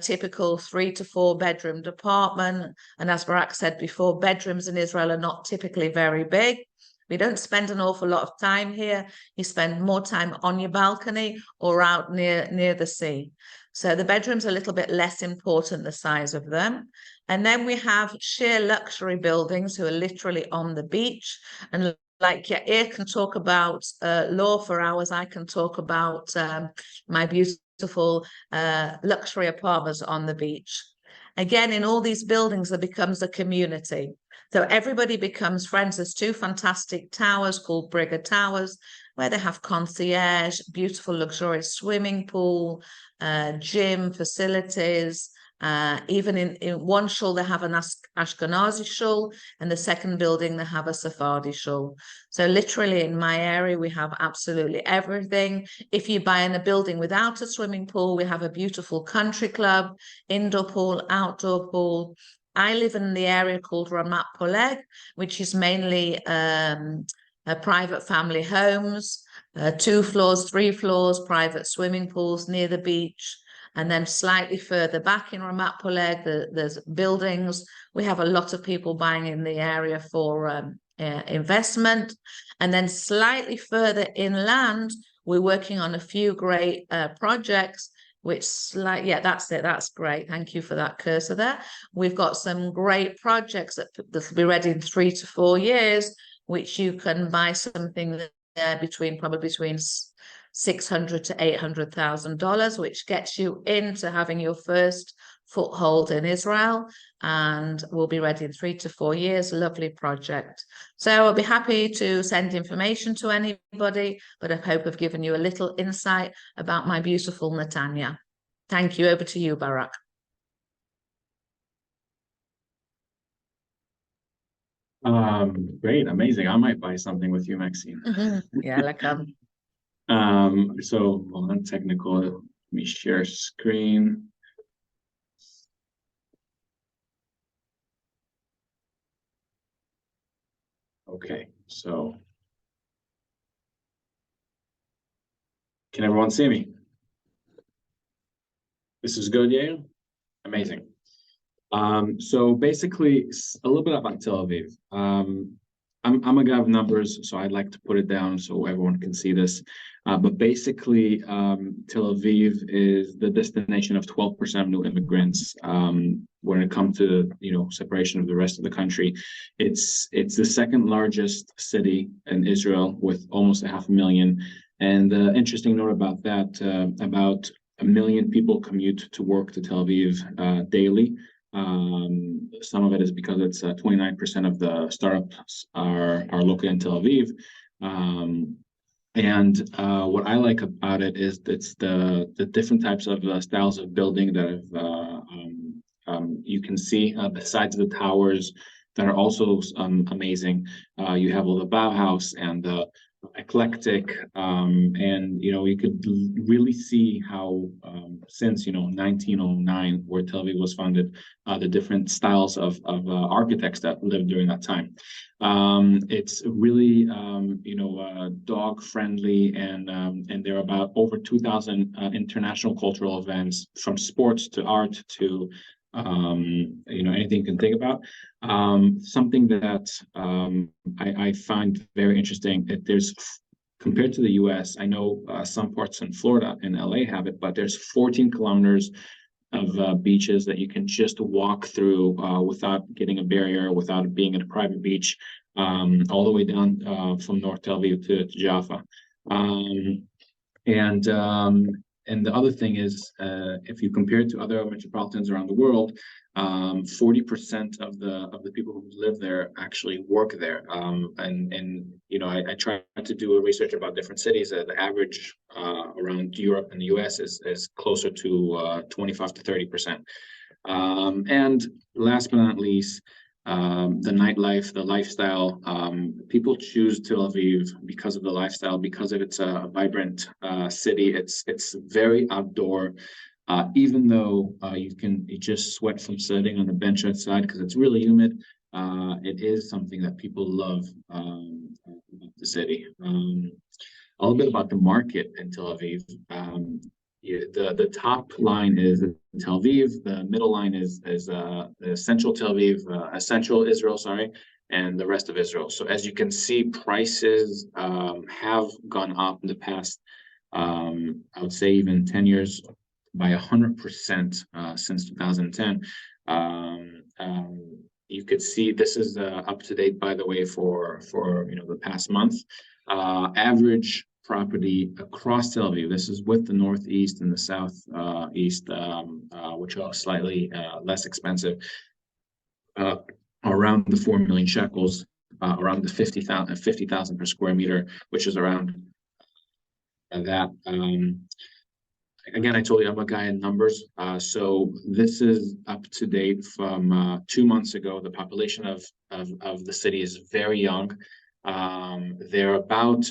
typical 3 to 4 bedroom apartment. And as Barak said before, bedrooms in Israel are not typically very big. We don't spend an awful lot of time here. You spend more time on your balcony or out near the sea. So the bedrooms are a little bit less important, the size of them. And then we have sheer luxury buildings who are literally on the beach. And like Yair can talk about law for hours, I can talk about my beautiful luxury apartments on the beach. Again, in all these buildings, there becomes a community. So everybody becomes friends. There's two fantastic towers called Brigger Towers, where they have concierge, beautiful luxurious swimming pool, gym facilities. Even in one shul, they have an Ashkenazi shul, and the second building, they have a Sephardi shul. So literally in my area, we have absolutely everything. If you buy in a building without a swimming pool, we have a beautiful country club, indoor pool, outdoor pool. I live in the area called Ramat Poleg, which is mainly private family homes, 2 floors, 3 floors, private swimming pools near the beach. And then slightly further back in Ramat Poleg, there's buildings. We have a lot of people buying in the area for investment. And then slightly further inland, we're working on a few great projects, yeah, that's it. That's great. Thank you for that cursor there. We've got some great projects that will be ready in 3 to 4 years, which you can buy something there probably between $600,000 to $800,000, which gets you into having your first foothold in Israel, and will be ready in 3 to 4 years. Lovely project. So I'll be happy to send information to anybody, but I hope I've given you a little insight about my beautiful Netanya. Thank you. Over to you, Barak. Great, amazing. I might buy something with you, Maxine. Yeah, like So on technical, let me share screen. Okay, so can everyone see me? This is good, yeah? Amazing. So basically, a little bit about Tel Aviv. I'm a guy of numbers, so I'd like to put it down so everyone can see this. But basically, Tel Aviv is the destination of 12% of new immigrants. When it comes to separation of the rest of the country, it's the second largest city in Israel with almost 500,000. And the interesting note about that, about 1 million people commute to work to Tel Aviv daily. Some of it is because it's 29% of the startups are located in Tel Aviv. And what I like about it is it's the different types of styles of building that you can see besides the towers that are also amazing. You have all the Bauhaus and the eclectic, and you could really see how since 1909, where Tel Aviv was founded, the different styles of architects that lived during that time. It's really dog friendly, and there are about over 2,000 international cultural events, from sports to art to anything you can think about. Something that I find very interesting, that there's, compared to the US, I know some parts in Florida and LA have it, but there's 14 kilometers of beaches that you can just walk through without getting a barrier, without being at a private beach, all the way down from North Tel Aviv to Jaffa. And the other thing is, if you compare it to other metropolitans around the world, 40% of the people who live there actually work there. I try to do a research about different cities. The average around Europe and the US is closer to 25 to 30%. And last but not least, the nightlife, the lifestyle. People choose Tel Aviv because of the lifestyle, because of its a vibrant city. It's very outdoor, even though you just sweat from sitting on the bench outside because it's really humid. It is something that people love about the city. A little bit about the market in Tel Aviv. The top line is Tel Aviv. The middle line is central Tel Aviv, central Israel, sorry, and the rest of Israel. So as you can see, prices have gone up in the past, I would say even 10 years by 100% since 2010. You could see this is up to date, by the way, for the past month. Average property across Tel Aviv. This is with the northeast and the southeast, which are slightly less expensive. Around the 4 million shekels, around the 50,000 per square meter, which is around that. Again, I told you I'm a guy in numbers. So this is up to date from 2 months ago. The population of the city is very young. They're about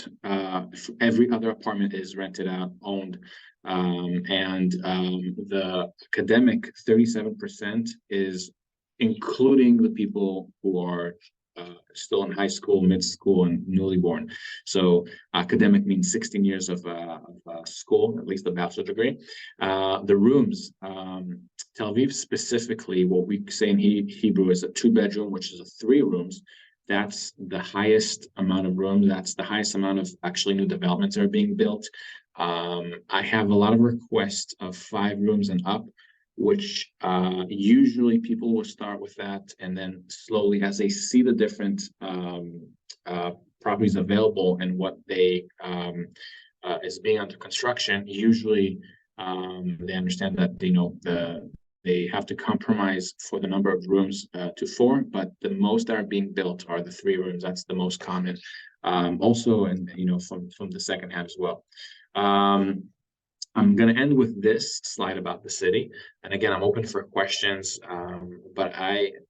every other apartment is rented out, owned. And the academic 37% is including the people who are still in high school, mid school, and newly born. So academic means 16 years of school, at least a bachelor degree. The rooms, Tel Aviv specifically, what we say in Hebrew is a 2-bedroom, which is a 3 rooms. That's the highest amount of rooms. That's the highest amount of actually new developments that are being built. I have a lot of requests of 5 rooms and up, which usually people will start with that, and then slowly, as they see the different properties available and what they is being under construction, usually they understand that they have to compromise for the number of rooms to 4, but the most that are being built are the 3 rooms. That's the most common. Also, and from the second hand as well. I'm going to end with this slide about the city. And again, I'm open for questions. But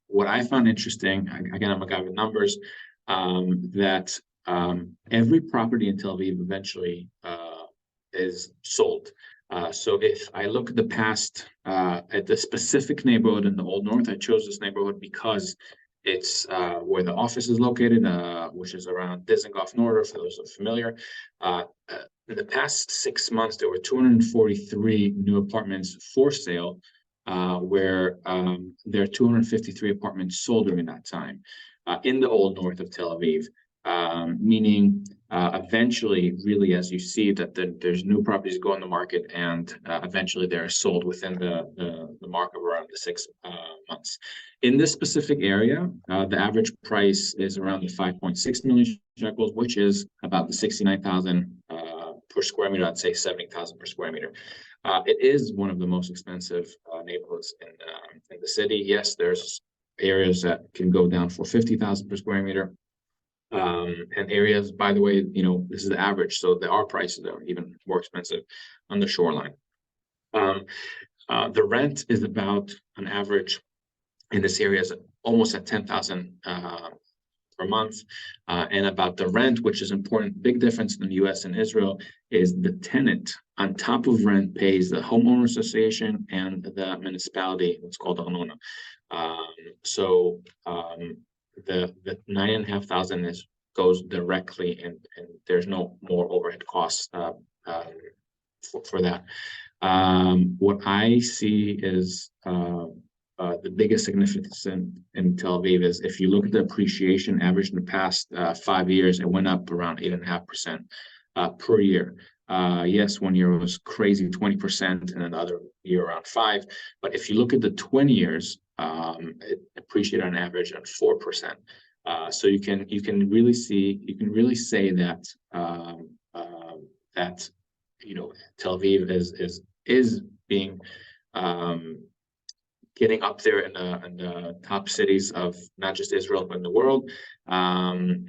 what I found interesting, again, I'm a guy with numbers, that every property in Tel Aviv eventually is sold. So if I look at the past, at the specific neighborhood in the Old North, I chose this neighborhood because it's where the office is located, which is around Dizengoff Norder, for those who are familiar. In the past 6 months, there were 243 new apartments for sale, where there are 253 apartments sold during that time in the Old North of Tel Aviv. Meaning eventually, really, as you see that there's new properties go on the market, and eventually they're sold within the mark of around the 6 months. In this specific area, the average price is around the 5.6 million shekels, which is about the 69,000 per square meter. I'd say 70,000 per square meter. It is one of the most expensive neighborhoods in the city. Yes, there's areas that can go down for 50,000 per square meter. And areas, by the way, this is the average, so there are prices that are even more expensive on the shoreline. The rent is about an average in this area is almost at 10,000 per month. And about the rent, which is important, big difference in the US and Israel, is the tenant on top of rent pays the homeowner association and the municipality, what's called the Arnona. So the 9,500 goes directly, and there's no more overhead costs for that. What I see is the biggest significance in Tel Aviv is if you look at the appreciation average in the past 5 years, it went up around 8.5% per year. Yes, 1 year was crazy, 20%, and another year around 5%. But if you look at the 20 years, it appreciated on average at 4%. So you can really say that that Tel Aviv is being getting up there in the top cities of not just Israel but in the world, and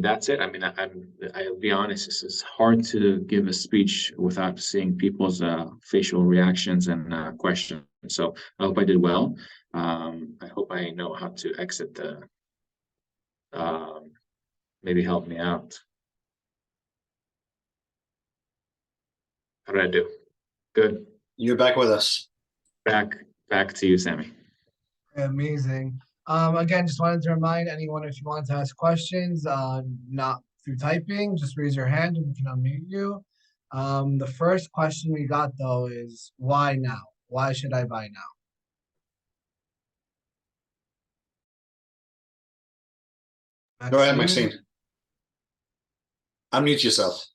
that's it. I mean, I'll be honest, this is hard to give a speech without seeing people's facial reactions and questions. So I hope I did well. I hope I know how to exit maybe help me out. How did I do? Good. You're back with us. Back to you, Sammy. Amazing. Again, just wanted to remind anyone, if you want to ask questions, not through typing, just raise your hand and we can unmute you. The first question we got though is why now? Why should I buy now? Go ahead, Maxine. Unmute yourself.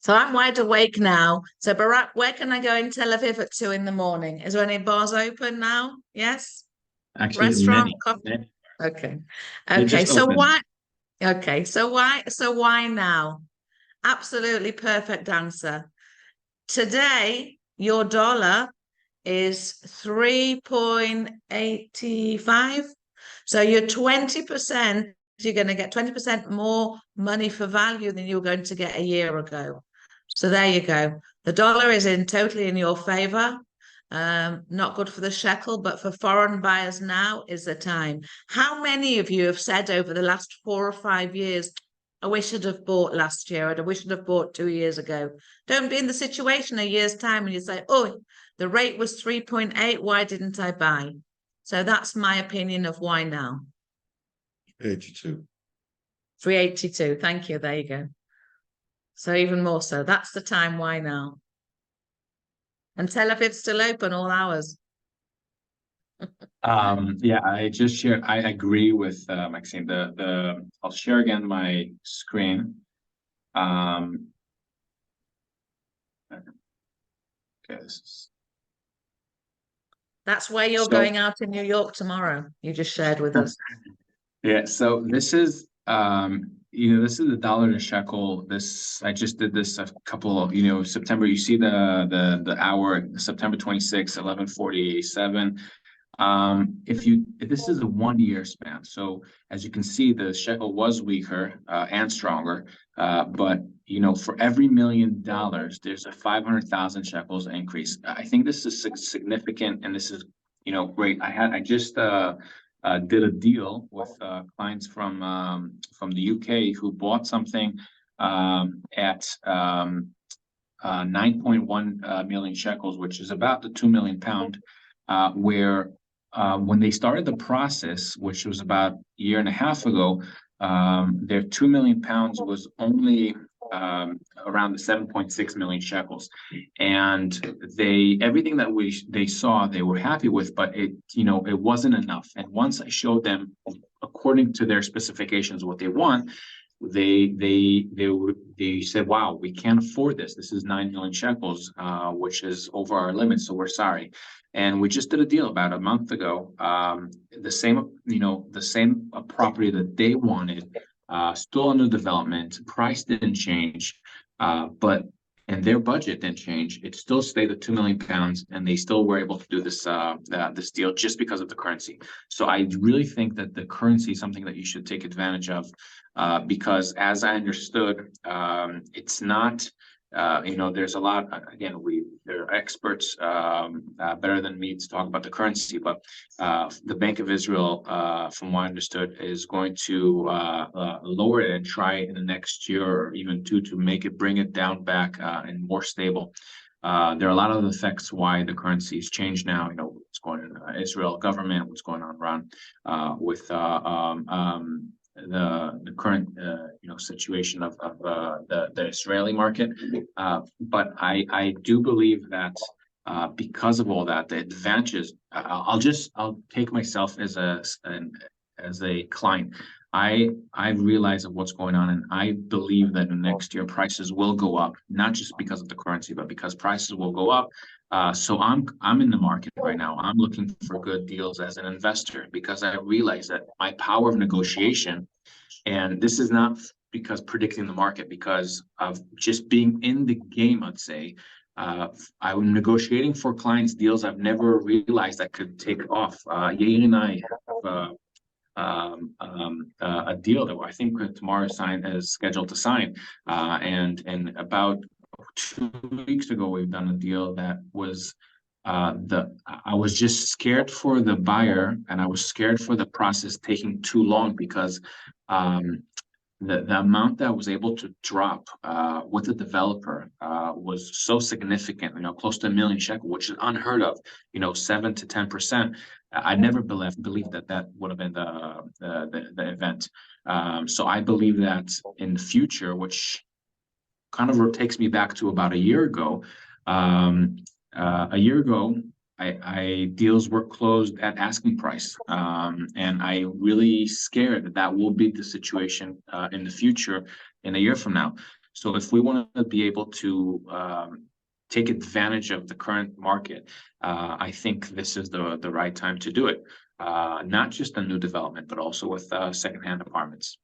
So I'm wide awake now. So Barak, where can I go in Tel Aviv at 2 in the morning? Is there any bars open now? Yes? Actually, Restaurant, many, coffee? many. Okay. They Okay. just So opened. why? Okay. So why now? Absolutely perfect answer. Today, your dollar is 3.85. So you're 20%, you're going to get 20% more money for value than you were going to get a year ago. So there you go. The dollar is totally in your favor. Not good for the shekel, but for foreign buyers now is the time. How many of you have said over the last 4 or 5 years, I wish I'd have bought last year, I wish I'd have bought 2 years ago? Don't be in the situation a year's time and you say, oh, the rate was 3.8, why didn't I buy? So that's my opinion of why now. 82. 382. Thank you. There you go. So even more so. That's the time. Why now? And Tel Aviv's still open all hours. Yeah, I just shared. I agree with Maxine. I'll share again my screen. Okay, That's where you're going out in New York tomorrow. You just shared with us. Yeah, so this is this is the dollar to shekel. This I just did this a couple of September. You see the hour September 26, 11:47. If this is a 1 year span, so as you can see, the shekel was weaker and stronger. But for every $1 million, there's a 500,000 shekels increase. I think this is significant, and this is great. I just did a deal with clients from the UK who bought something at 9.1 million shekels, which is about the 2 million pound, where when they started the process, which was about a year and a half ago, their 2 million pounds was only around the 7.6 million shekels, and everything that they saw they were happy with, but it wasn't enough. And once I showed them according to their specifications what they want, they said, wow, we can't afford this. This is 9 million shekels, which is over our limit, so we're sorry. And we just did a deal about a month ago. The same property that they wanted, still under development, price didn't change, and their budget didn't change. It still stayed at 2 million pounds, and they still were able to do this this deal just because of the currency. So I really think that the currency is something that you should take advantage of, because as I understood, it's not. There's a lot. Again, there are experts better than me to talk about the currency, but the Bank of Israel, from what I understood, is going to lower it and try in the next year or even two to bring it down back and more stable. There are a lot of effects why the currency has changed now. What's going on in Israel government, what's going on Iran, with the current situation of the Israeli market, but I do believe that because of all that, the advantages. I'll take myself as a client. I realize of what's going on, and I believe that in next year prices will go up, not just because of the currency, but because prices will go up. So I'm in the market right now. I'm looking for good deals as an investor because I realize that my power of negotiation, and this is not because predicting the market, because of just being in the game, I'd say. I'm negotiating for clients deals I've never realized I could take off. Yair and I have a deal that I think tomorrow is scheduled to sign, and about 2 weeks ago we've done a deal that was I was just scared for the buyer, and I was scared for the process taking too long, because the amount that I was able to drop with the developer was so significant, close to 1 million shekel, which is unheard of, 7 to 10%. I never believed that would have been the event. So I believe that in the future, which kind of takes me back to about a year ago. A year ago, deals were closed at asking price, and I really scared that will be the situation in the future, in a year from now. So if we want to be able to take advantage of the current market, I think this is the right time to do it. Not just a new development, but also with secondhand apartments.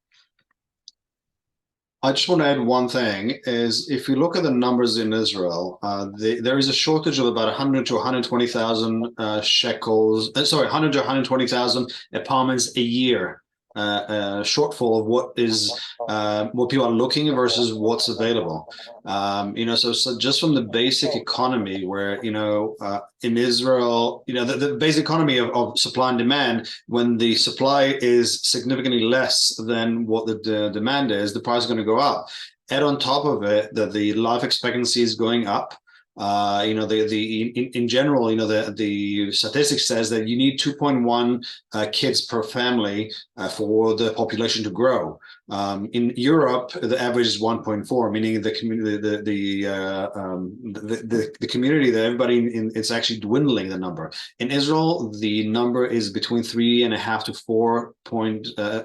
I just want to add one thing is if you look at the numbers in Israel, there is a shortage of about 100 to 120,000 shekels, 100 to 120,000 apartments a year. Shortfall of what people are looking versus what's available. So just from the basic economy, where in Israel, the basic economy of supply and demand, when the supply is significantly less than what the demand is, the price is going to go up. Add on top of it that the life expectancy is going up. In general, the statistics says that you need 2.1 kids per family for the population to grow. In Europe, the average is 1.4, meaning the community that everybody it's actually dwindling the number. In Israel, the number is between 3.5 to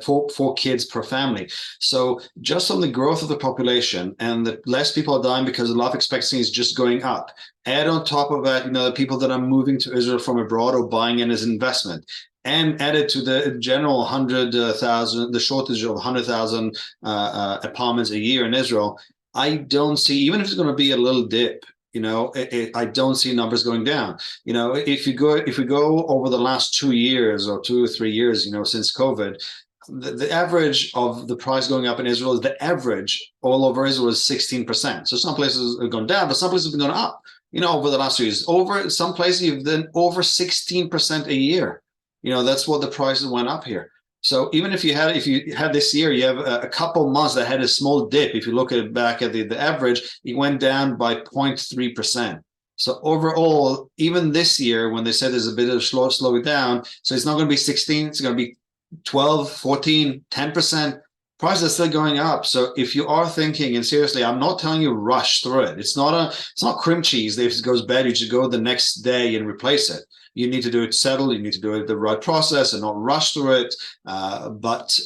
4 kids per family. So just on the growth of the population and the less people are dying because the life expectancy is just going up. Add on top of that, the people that are moving to Israel from abroad or buying in as investment, and added to the general 100,000, the shortage of 100,000 apartments a year in Israel. I don't see, even if it's going to be a little dip, I don't see numbers going down. If we go over the last 2 years or 2 or 3 years, since COVID, the average of the price going up in Israel is the average all over Israel is 16%. So some places have gone down, but some places have gone up. Over the last 2 years, over some places you've done over 16% a year. That's what the prices went up here. So even if you had this year, you have a couple months that had a small dip. If you look at back at the average, it went down by 0.3%. So overall, even this year, when they said there's a bit of slow it down, so it's not going to be 16, it's going to be 12, 14, 10%. Prices are still going up. So if you are thinking, and seriously, I'm not telling you rush through it. It's not cream cheese. If it goes bad, you should go the next day and replace it. You need to do it settled. You need to do it the right process and not rush through it. But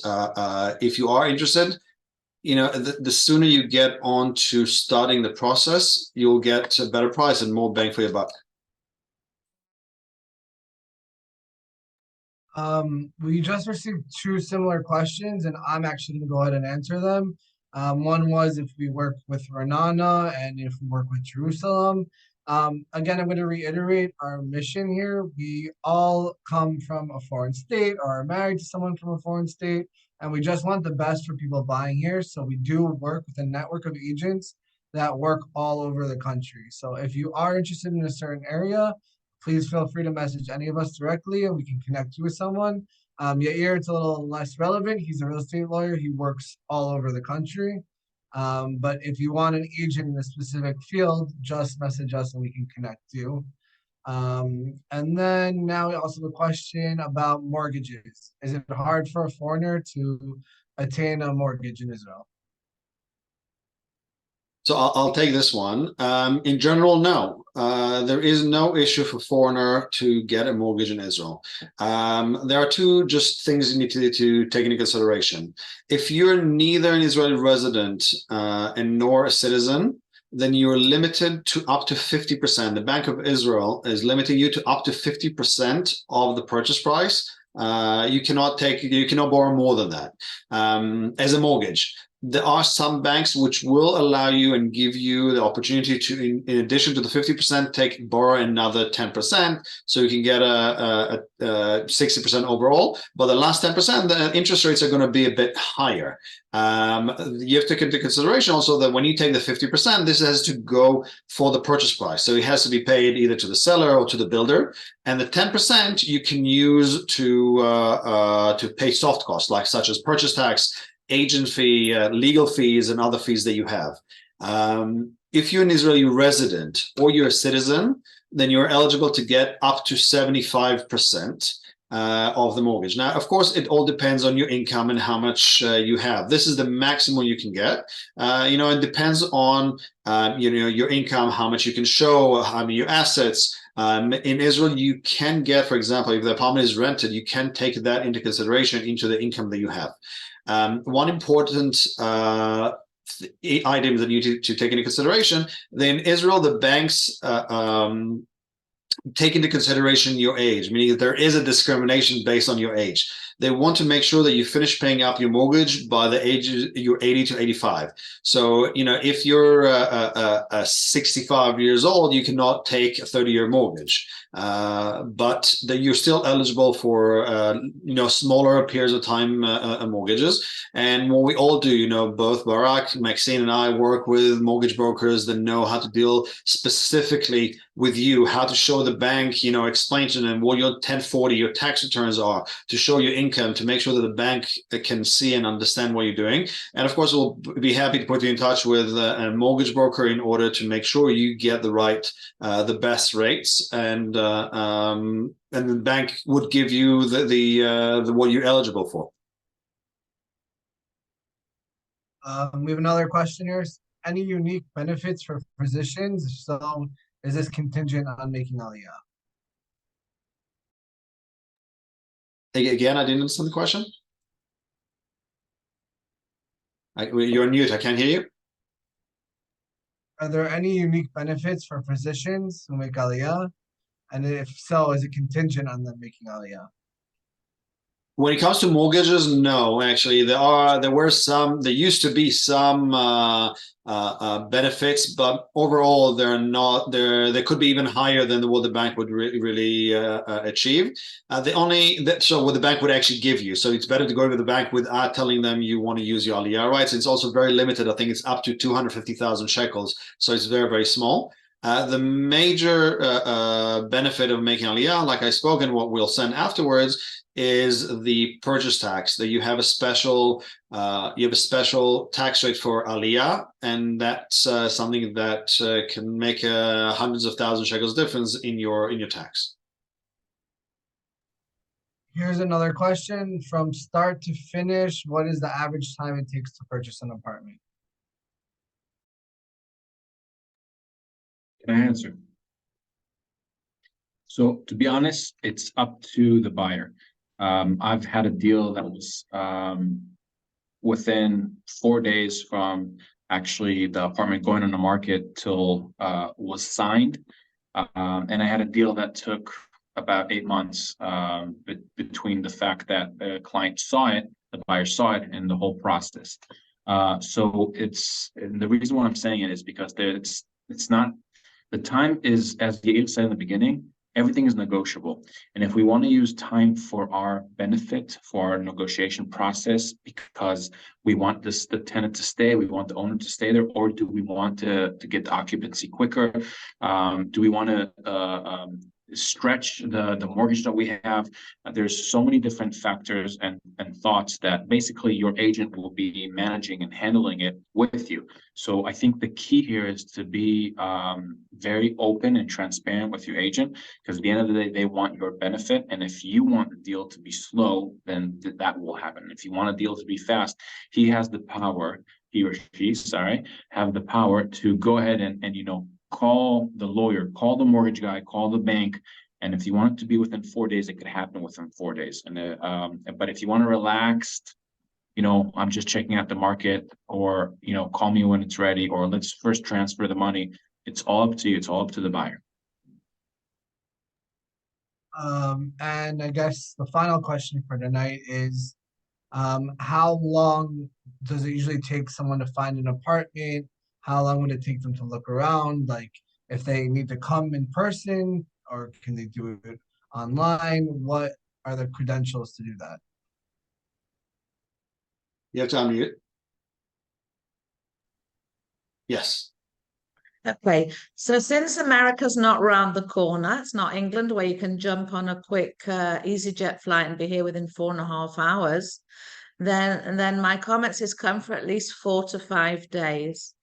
if you are interested, the sooner you get on to starting the process, you'll get a better price and more bang for your buck. We just received 2 similar questions, and I'm actually going to go ahead and answer them. One was if we work with Ra'anana and if we work with Jerusalem. Again, I'm going to reiterate our mission here. We all come from a foreign state or are married to someone from a foreign state, and we just want the best for people buying here. So we do work with a network of agents that work all over the country. So if you are interested in a certain area, please feel free to message any of us directly and we can connect you with someone. Yair, it's a little less relevant. He's a real estate lawyer. He works all over the country. But if you want an agent in a specific field, just message us and we can connect you. And then now also the question about mortgages. Is it hard for a foreigner to attain a mortgage in Israel? So I'll take this one. In general, no. There is no issue for foreigner to get a mortgage in Israel. There are 2 just things you need to take into consideration. If you're neither an Israeli resident and nor a citizen, then you're limited to up to 50%. The Bank of Israel is limiting you to up to 50% of the purchase price. You cannot borrow more than that as a mortgage. There are some banks which will allow you and give you the opportunity to, in addition to the 50%, borrow another 10%, so you can get a 60% overall. But the last 10%, the interest rates are going to be a bit higher. You have to take into consideration also that when you take the 50%, this has to go for the purchase price. So it has to be paid either to the seller or to the builder. And the 10% you can use to pay soft costs, such as purchase tax, agent fee, legal fees, and other fees that you have. If you're an Israeli resident or you're a citizen, then you're eligible to get up to 75% of the mortgage. Now, of course, it all depends on your income and how much you have. This is the maximum you can get. It depends on your income, how much you can show, how many your assets. In Israel, you can get, for example, if the apartment is rented, you can take that into consideration into the income that you have. One important items that you need to take into consideration. Then Israel, the banks take into consideration your age, meaning that there is a discrimination based on your age. They want to make sure that you finish paying up your mortgage by the age you're 80 to 85. So, if you're 65 years old, you cannot take a 30-year mortgage, but that you're still eligible for, smaller periods of time mortgages. And what we all do, both Barak, Maxine, and I work with mortgage brokers that know how to deal specifically with you, how to show the bank, explain to them what your 1040, your tax returns are, to show your income, to make sure that the bank can see and understand what you're doing. And of course, we'll be happy to put you in touch with a mortgage broker in order to make sure you get the best rates, and the bank would give you the what you're eligible for. We have another question here. Any unique benefits for physicians? So is this contingent on making Aliyah? Again, I didn't understand the question. You're on mute. I can't hear you. Are there any unique benefits for physicians who make Aliyah? And if so, is it contingent on them making Aliyah? When it comes to mortgages, no, actually, there used to be some benefits, but overall, they're not there. They could be even higher than what the bank would really achieve. So what the bank would actually give you. So it's better to go to the bank without telling them you want to use your Aliyah rights. It's also very limited. I think it's up to 250,000 shekels. So it's very, very small. The major benefit of making Aliyah, like I spoke, and what we'll send afterwards, is the purchase tax. That you have a special tax rate for Aliyah, and that's something that can make hundreds of thousands shekels difference in your tax. Here's another question. From start to finish, what is the average time it takes to purchase an apartment? Can I answer? So to be honest, it's up to the buyer. I've had a deal that was within 4 days from actually the apartment going on the market till was signed. And I had a deal that took about 8 months between the fact that the client saw it, the buyer saw it, and the whole process. So and the reason why I'm saying it is because it's not, the time is, as Yael said in the beginning, everything is negotiable. And if we want to use time for our benefit, for our negotiation process, because we want the tenant to stay, we want the owner to stay there, or do we want to get the occupancy quicker? Do we want to stretch the mortgage that we have? There's so many different factors and thoughts that basically your agent will be managing and handling it with you. So I think the key here is to be very open and transparent with your agent, because at the end of the day, they want your benefit. And if you want the deal to be slow, then that will happen. If you want a deal to be fast, he has the power, he or she, have the power to go ahead and call the lawyer, call the mortgage guy, call the bank. And if you want it to be within 4 days, it could happen within 4 days. And but if you want to relax, I'm just checking out the market, or, call me when it's ready, or let's first transfer the money. It's all up to you. It's all up to the buyer. And I guess the final question for tonight is, how long does it usually take someone to find an apartment? How long would it take them to look around? Like, if they need to come in person, or can they do it online? What are the credentials to do that? You have to unmute. Yes. Okay, so since America's not round the corner, it's not England where you can jump on a quick EasyJet flight and be here within 4.5 hours, then my comments is come for at least 4 to 5 days.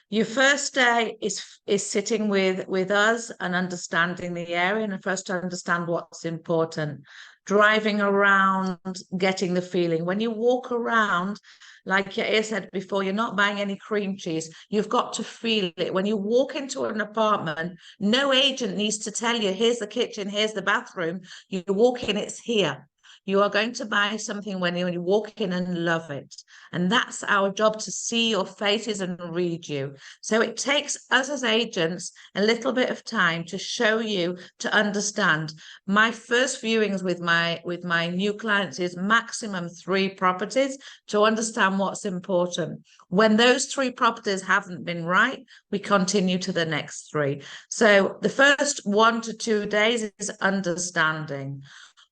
Your first day is sitting with us and understanding the area, and for us to understand what's important. Driving around, getting the feeling. When you walk around, like Yair said before, you're not buying any cream cheese. You've got to feel it. When you walk into an apartment, no agent needs to tell you, here's the kitchen, here's the bathroom. You walk in, it's here. You are going to buy something when you walk in and love it. And that's our job, to see your faces and read you. So it takes us as agents a little bit of time to show you, to understand. My first viewings with my new clients is maximum 3 properties to understand what's important. When those 3 properties haven't been right, we continue to the next 3. So the first 1 to 2 days is understanding.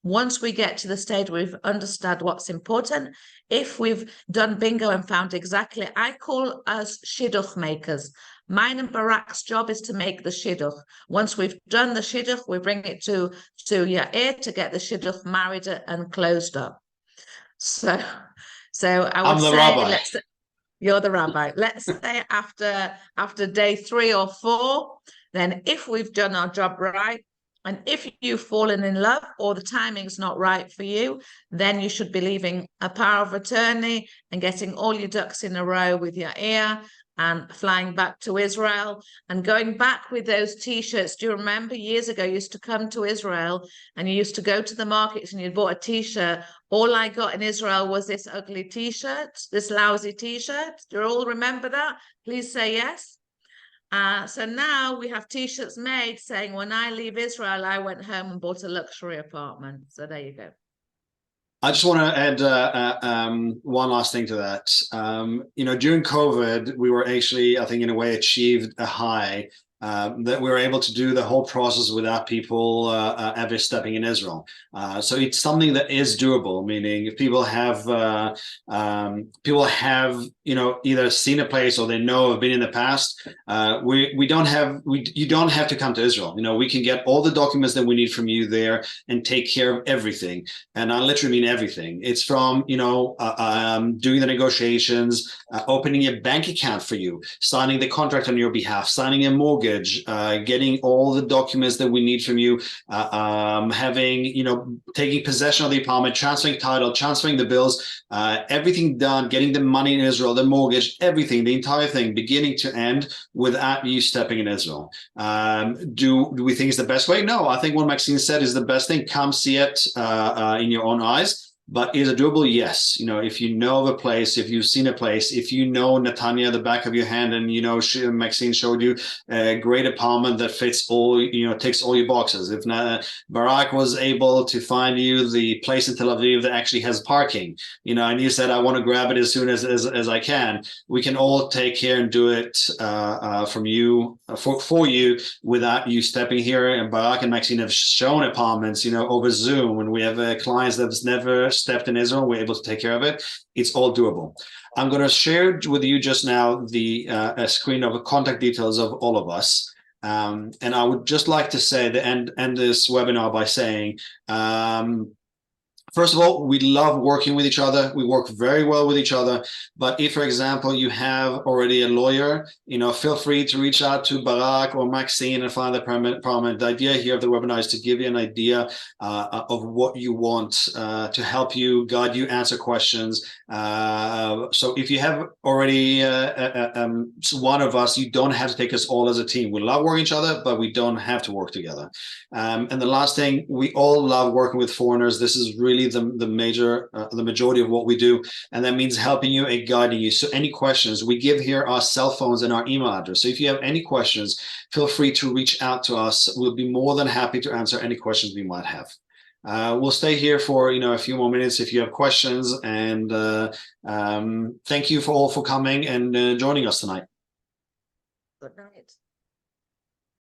Once we get to the stage where we've understood what's important, if we've done bingo and found exactly, I call us shidduch makers. Mine and Barak's job is to make the shidduch. Once we've done the shidduch, we bring it to Yair to get the shidduch married and closed up. So I would I'm the say, rabbi. You're the rabbi. Let's say after day 3 or 4, then if we've done our job right, and if you've fallen in love or the timing's not right for you, then you should be leaving a power of attorney and getting all your ducks in a row with your ear and flying back to Israel and going back with those T-shirts. Do you remember years ago, you used to come to Israel and you used to go to the markets and you bought a T-shirt. All I got in Israel was this ugly T-shirt, this lousy T-shirt. Do you all remember that? Please say yes. So now we have T-shirts made saying, when I leave Israel, I went home and bought a luxury apartment. So there you go. I just want to add one last thing to that. During COVID, we were actually, I think, in a way, achieved a high that we were able to do the whole process without people ever stepping in Israel. So it's something that is doable. Meaning, if people have either seen a place or they know have been in the past, you don't have to come to Israel. We can get all the documents that we need from you there and take care of everything. And I literally mean everything. It's from doing the negotiations, opening a bank account for you, signing the contract on your behalf, signing a mortgage, getting all the documents that we need from you, taking possession of the apartment, transferring title, transferring the bills, everything done, getting the money in Israel, the mortgage, everything, the entire thing, beginning to end, without you stepping in Israel. Do we think it's the best way? No, I think what Maxine said is the best thing. Come see it in your own eyes. But is it doable? Yes. If you know of a place, if you've seen a place, if you know Netanya, the back of your hand, and Maxine showed you a great apartment that fits all, ticks all your boxes. If Barak was able to find you the place in Tel Aviv that actually has parking, and you said, I want to grab it as soon as I can, we can all take care and do it from you for you without you stepping here. And Barak and Maxine have shown apartments, over Zoom, and we have clients that's never stepped in Israel. We're able to take care of it. It's all doable. I'm going to share with you just now the screen of the contact details of all of us. And I would just like to say that end this webinar by saying, first of all, we love working with each other. We work very well with each other. But if, for example, you have already a lawyer, feel free to reach out to Barak or Maxine and find the permanent. The idea here of the webinar is to give you an idea of what you want to help you, guide you, answer questions. So if you have already one of us, you don't have to take us all as a team. We love working each other, but we don't have to work together. And the last thing, we all love working with foreigners. This is really the majority of what we do, and that means helping you and guiding you. So any questions, we give here our cell phones and our email address. So if you have any questions, feel free to reach out to us. We'll be more than happy to answer any questions we might have. We'll stay here for a few more minutes if you have questions, and thank you for coming and joining us tonight. Good night.